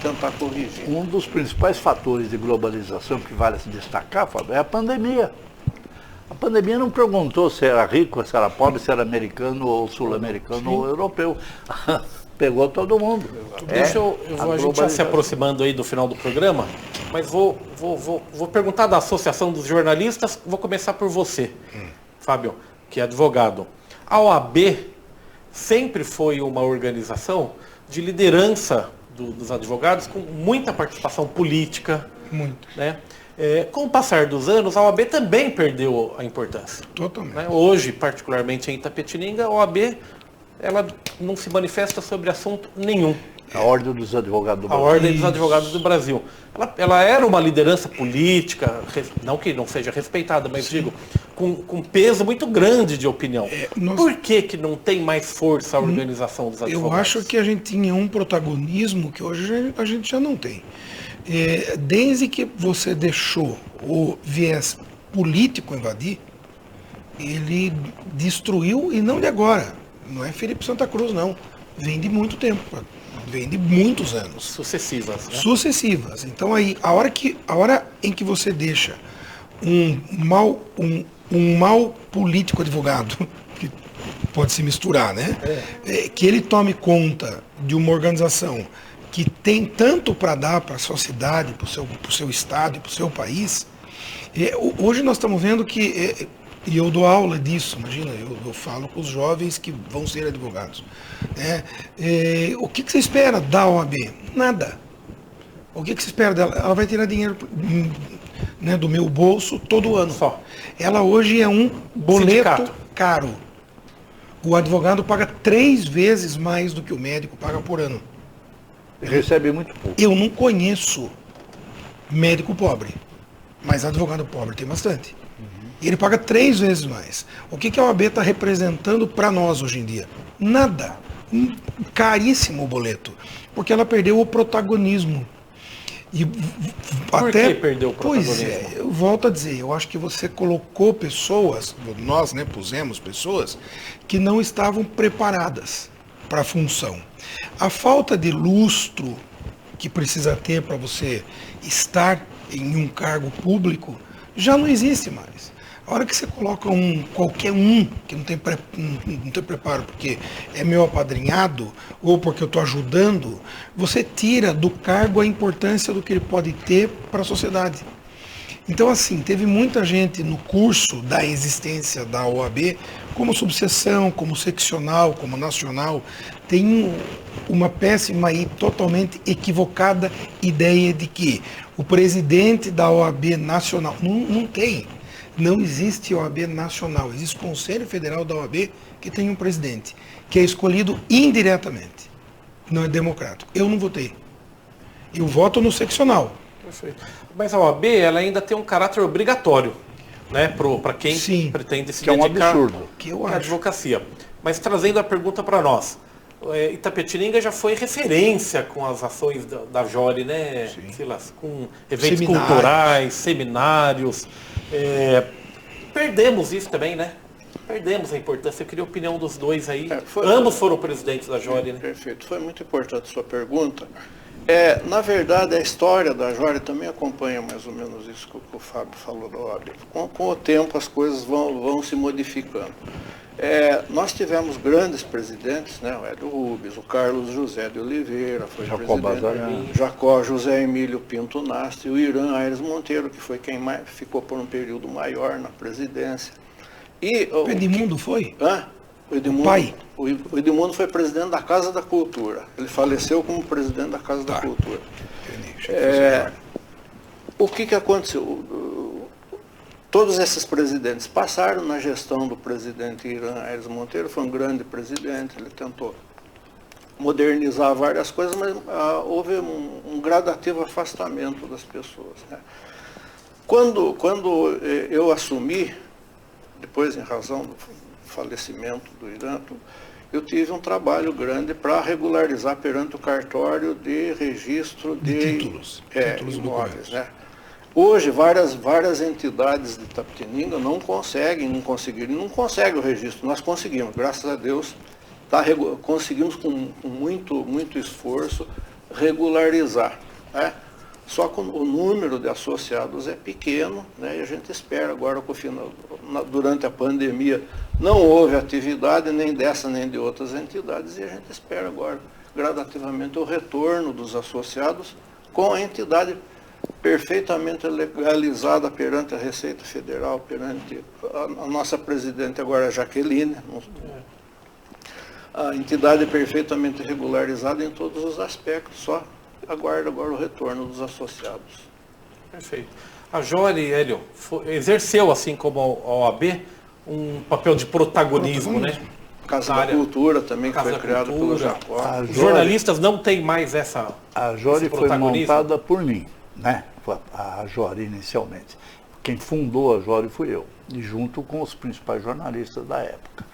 tentar corrigir. Um dos principais fatores de globalização que vale se destacar, Fábio, é a pandemia. A pandemia não perguntou se era rico, se era pobre, se era americano ou sul-americano ou europeu. Pegou todo mundo. A gente está se aproximando aí do final do programa, mas vou perguntar da Associação dos Jornalistas, vou começar por você, Fábio, que é advogado. A OAB sempre foi uma organização de liderança dos advogados, com muita participação política. Muito. Né? Com o passar dos anos, a OAB também perdeu a importância. Totalmente. Né? Hoje, particularmente em Itapetininga, a OAB ela não se manifesta sobre assunto nenhum. A Ordem dos Advogados do Brasil. A Ordem dos Advogados do Brasil. Ela era uma liderança política, não que não seja respeitada, mas digo, com peso muito grande de opinião. Por que não tem mais força a organização dos advogados? Eu acho que a gente tinha um protagonismo que hoje a gente já não tem. Desde que você deixou o viés político invadir, ele destruiu, e não de agora. Não é Felipe Santa Cruz, não. Vem de muito tempo. Vem de muitos anos. Sucessivas. Né? Sucessivas. Então aí, a hora em que você deixa um mau político advogado, que pode se misturar, né? Que ele tome conta de uma organização que tem tanto para dar para a sociedade, para o seu estado e para o seu país. Hoje nós estamos vendo que... E eu dou aula disso, imagina, eu falo com os jovens que vão ser advogados. O que você espera da OAB? Nada. O que você espera dela? Ela vai tirar dinheiro, né, do meu bolso todo ano. Só. Ela hoje é um boleto caro. O advogado paga 3 vezes mais do que o médico paga por ano. Recebe muito pouco. Eu não conheço médico pobre, mas advogado pobre tem bastante. E ele paga 3 vezes mais. O que a OAB está representando para nós hoje em dia? Nada. Caríssimo o boleto. Porque ela perdeu o protagonismo. Por que perdeu o protagonismo? Pois eu volto a dizer, eu acho que você colocou pessoas, nós, né, pusemos pessoas que não estavam preparadas para a função. A falta de lustro que precisa ter para você estar em um cargo público, já não existe mais. A hora que você coloca qualquer um que não tem preparo porque é meu apadrinhado ou porque eu estou ajudando, você tira do cargo a importância do que ele pode ter para a sociedade. Então, assim, teve muita gente no curso da existência da OAB, como subseção, como seccional, como nacional, tem uma péssima e totalmente equivocada ideia de que o presidente da OAB nacional, não tem. Não existe OAB nacional, existe o Conselho Federal da OAB que tem um presidente, que é escolhido indiretamente, não é democrático. Eu não votei. Eu voto no seccional. Perfeito. Mas a OAB ela ainda tem um caráter obrigatório, né, para quem Sim, pretende se que é um dedicar absurdo. Que eu à acho. advocacia. Mas trazendo a pergunta para nós, Itapetininga já foi referência com as ações da Jori, né, Silas? Com eventos Seminários. culturais, seminários. Perdemos isso também, né? Perdemos a importância. Eu queria a opinião dos dois aí. Ambos foram presidentes da Jori, né? Perfeito. Foi muito importante a sua pergunta. Na verdade, a história da Jori também acompanha mais ou menos isso que o Fábio falou da OAB. Com o tempo, as coisas vão se modificando. Nós tivemos grandes presidentes, né? O Hélio Rubens, o Carlos José de Oliveira, foi Jacó presidente, Bazarian. Jacó José Emílio Pinto Nastri, o Irã Aires Monteiro, que foi quem ficou por um período maior na presidência. E O Edmundo foi? O Edmundo, pai? O Edmundo foi presidente da Casa da Cultura. Ele faleceu como presidente da Casa da Cultura. O que aconteceu? Todos esses presidentes passaram na gestão do presidente Irã Aires Monteiro, foi um grande presidente, ele tentou modernizar várias coisas, mas houve um gradativo afastamento das pessoas, né? Quando eu assumi, depois em razão do falecimento do Irã, eu tive um trabalho grande para regularizar perante o cartório de registro de títulos imóveis, né? Hoje, várias entidades de Itapetininga não conseguem o registro. Nós conseguimos, graças a Deus, conseguimos com muito esforço regularizar, né? Só que o número de associados é pequeno, né? E a gente espera agora, durante a pandemia, não houve atividade nem dessa nem de outras entidades, e a gente espera agora, gradativamente, o retorno dos associados com a entidade perfeitamente legalizada perante a Receita Federal, perante a nossa presidente agora, Jaqueline, a entidade perfeitamente regularizada em todos os aspectos, só aguarda agora o retorno dos associados. Perfeito. A Jori, Hélio, exerceu, assim como a OAB, um papel de protagonismo, né? Casa da Cultura também, que foi criado pelo Jacó. Os jornalistas não têm mais A Jori esse foi protagonismo? montada por mim, né? A Jori inicialmente. Quem fundou a Jori fui eu, e junto com os principais jornalistas da época.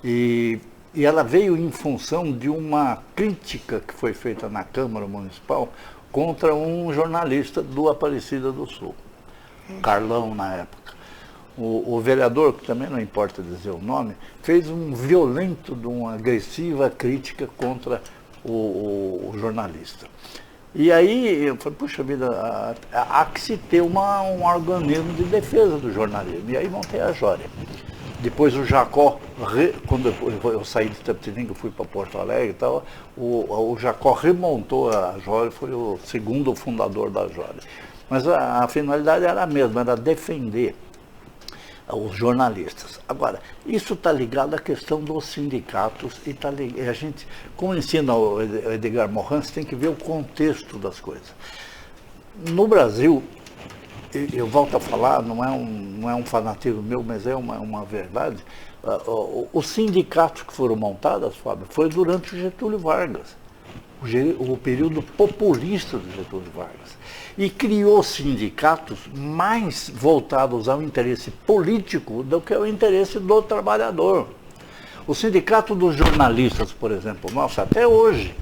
E ela veio em função de uma crítica que foi feita na Câmara Municipal contra um jornalista do Aparecida do Sul, Carlão na época. O vereador, que também não importa dizer o nome, fez uma agressiva crítica contra o jornalista. E aí eu falei, puxa vida, há que se ter um organismo de defesa do jornalismo. E aí montei a Jori. Depois o Jacó, quando eu saí de Itapetininga, fui para Porto Alegre e tal, o Jacó remontou a Jori, foi o segundo fundador da Jori. Mas a finalidade era a mesma, era defender os jornalistas. Agora, isso está ligado à questão dos sindicatos e a gente, como ensina o Edgar Morin, você tem que ver o contexto das coisas. No Brasil, eu volto a falar, não é um fanatismo meu, mas é uma verdade, os sindicatos que foram montados, Fábio, foi durante o Getúlio Vargas, o período populista do Getúlio Vargas. E criou sindicatos mais voltados ao interesse político do que ao interesse do trabalhador. O sindicato dos jornalistas, por exemplo, nossa, até hoje,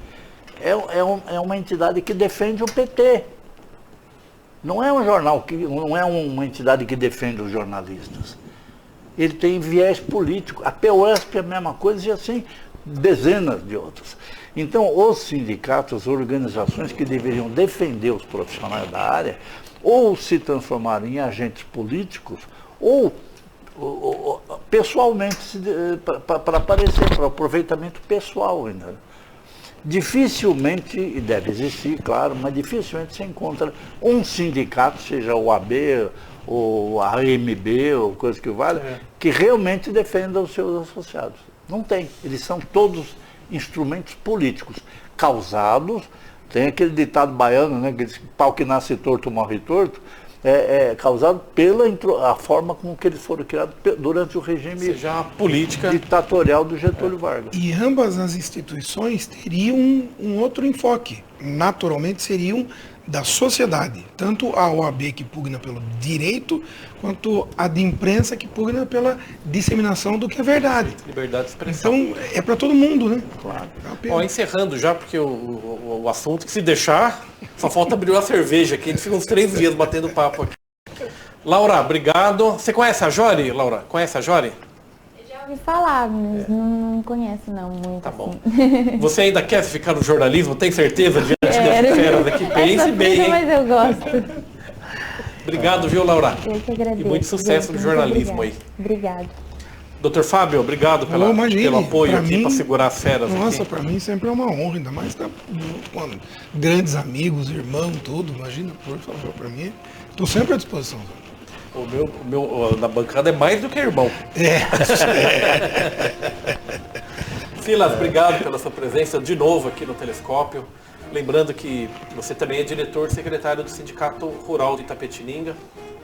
é uma entidade que defende o PT. Não é não é uma entidade que defende os jornalistas. Ele tem viés político. A POSP é a mesma coisa e assim, dezenas de outras. Então, os sindicatos, as organizações que deveriam defender os profissionais da área, ou se transformaram em agentes políticos, ou pessoalmente, para aparecer, para aproveitamento pessoal ainda. Dificilmente, e deve existir, claro, mas dificilmente se encontra um sindicato, seja o AB, ou a AMB, ou coisa que vale, que realmente defenda os seus associados. Não tem. Eles são todos instrumentos políticos, causados, tem aquele ditado baiano, né, que diz que pau que nasce torto morre torto, causado pela a forma como que eles foram criados durante o regime política ditatorial do Getúlio Vargas. E ambas as instituições teriam um outro enfoque. Naturalmente seriam da sociedade. Tanto a OAB que pugna pelo direito, quanto a de imprensa que pugna pela disseminação do que é verdade. Liberdade de expressão. Então é para todo mundo, né? Claro. Ó, encerrando já, porque o assunto que se deixar, só falta abrir uma cerveja aqui, a gente fica uns 3 dias batendo papo aqui. Laura, obrigado. Você conhece a Jori, Laura? Conhece a Jori? Já ouvi falar, mas não conheço não muito. Tá bom. Assim. Você ainda quer ficar no jornalismo? Tem certeza diante dessas feras aqui? Pense bem, hein? Mas eu gosto. Obrigado, viu, Laura? Eu que agradeço. E muito sucesso no jornalismo aí. Obrigado. Doutor Fábio, obrigado pelo apoio aqui para segurar as feras. Nossa, aqui. para mim sempre é uma honra, ainda mais com grandes amigos, irmão, tudo. Imagina, por favor, para mim, estou sempre à disposição. O meu da bancada é mais do que irmão. Silas, obrigado pela sua presença de novo aqui no Telescópio. Lembrando que você também é diretor secretário do Sindicato Rural de Itapetininga,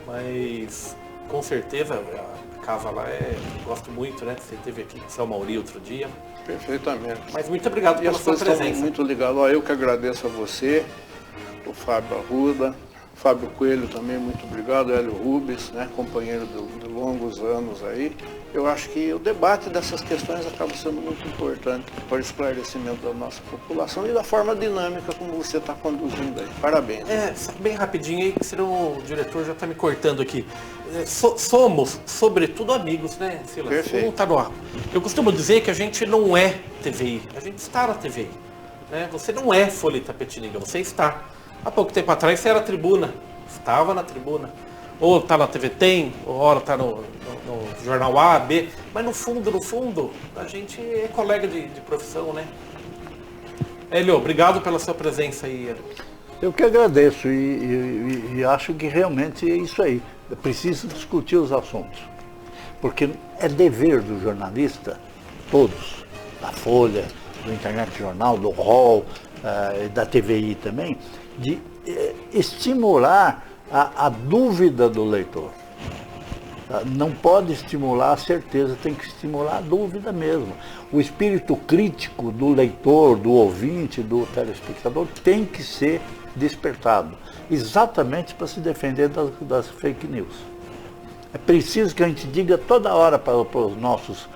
mas com certeza a casa lá gosto muito, né? Você esteve aqui em São Mauri outro dia. Perfeitamente. Mas muito obrigado E pela as sua coisas estão presença. muito ligadas. Ó, eu que agradeço a você, o Fábio Arruda, Fábio Coelho também, muito obrigado, Hélio Rubens, né, companheiro de longos anos aí. Eu acho que o debate dessas questões acaba sendo muito importante para o esclarecimento da nossa população e da forma dinâmica como você está conduzindo aí. Parabéns. Bem rapidinho aí, que senão o diretor já está me cortando aqui. Somos, sobretudo, amigos, né, Silas? Perfeito. Tá no ar. Eu costumo dizer que a gente não é TVI, a gente está na TVI. Né? Você não é Folha Itapetininga, você está. Há pouco tempo atrás você era tribuna, estava na tribuna. Ou está na TV Tem, ou ora está no jornal A, B. Mas no fundo, a gente é colega de profissão, né? Hélio, obrigado pela sua presença aí, Hélio. Eu que agradeço e acho que realmente é isso aí. É preciso discutir os assuntos. Porque é dever do jornalista, todos, da Folha, do Internet Jornal, do ROL, da TVI também, de estimular a dúvida do leitor. Não pode estimular a certeza, tem que estimular a dúvida mesmo. O espírito crítico do leitor, do ouvinte, do telespectador tem que ser despertado, exatamente para se defender das fake news. É preciso que a gente diga toda hora para os nossos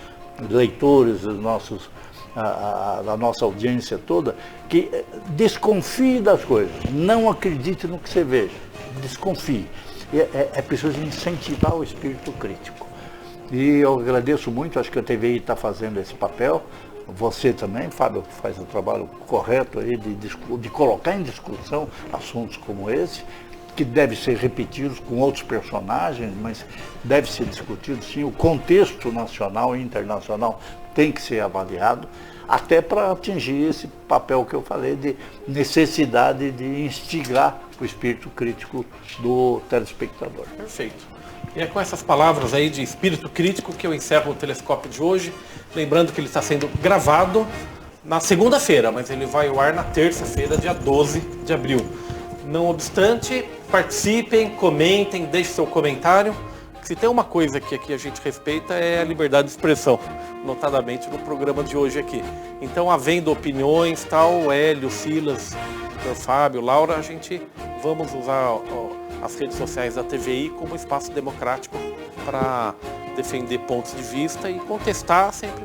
leitores, a nossa audiência toda, que desconfie das coisas, não acredite no que você veja, desconfie. É preciso incentivar o espírito crítico. E eu agradeço muito, acho que a TVI está fazendo esse papel, você também, Fábio, faz o trabalho correto aí de colocar em discussão assuntos como esse, que deve ser repetidos com outros personagens, mas deve ser discutido sim, o contexto nacional e internacional tem que ser avaliado, até para atingir esse papel que eu falei de necessidade de instigar o espírito crítico do telespectador. Perfeito. E é com essas palavras aí de espírito crítico que eu encerro o Telescópio de hoje, lembrando que ele está sendo gravado na segunda-feira, mas ele vai ao ar na terça-feira, dia 12 de abril. Não obstante, participem, comentem, deixem seu comentário. Se tem uma coisa que aqui a gente respeita é a liberdade de expressão, notadamente no programa de hoje aqui. Então, havendo opiniões, tal, Hélio, Silas, Dr. Fábio, Laura, a gente vamos usar as redes sociais da TVI como espaço democrático para defender pontos de vista e contestar, sempre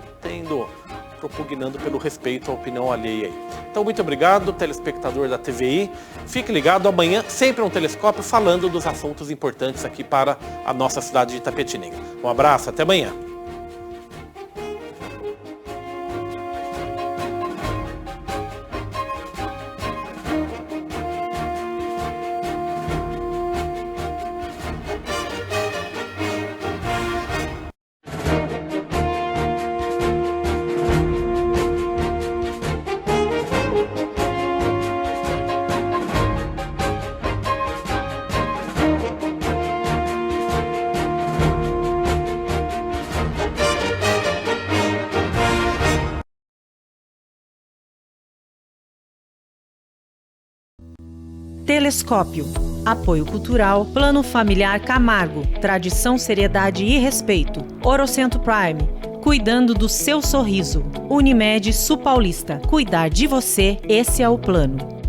propugnando pelo respeito à opinião alheia aí. Então, muito obrigado, telespectador da TVI. Fique ligado, amanhã sempre um Telescópio falando dos assuntos importantes aqui para a nossa cidade de Itapetininga. Um abraço, até amanhã. Telescópio. Apoio Cultural, Plano Familiar Camargo, Tradição, Seriedade e Respeito. Orocentro Prime, cuidando do seu sorriso. Unimed Sul Paulista, cuidar de você, esse é o plano.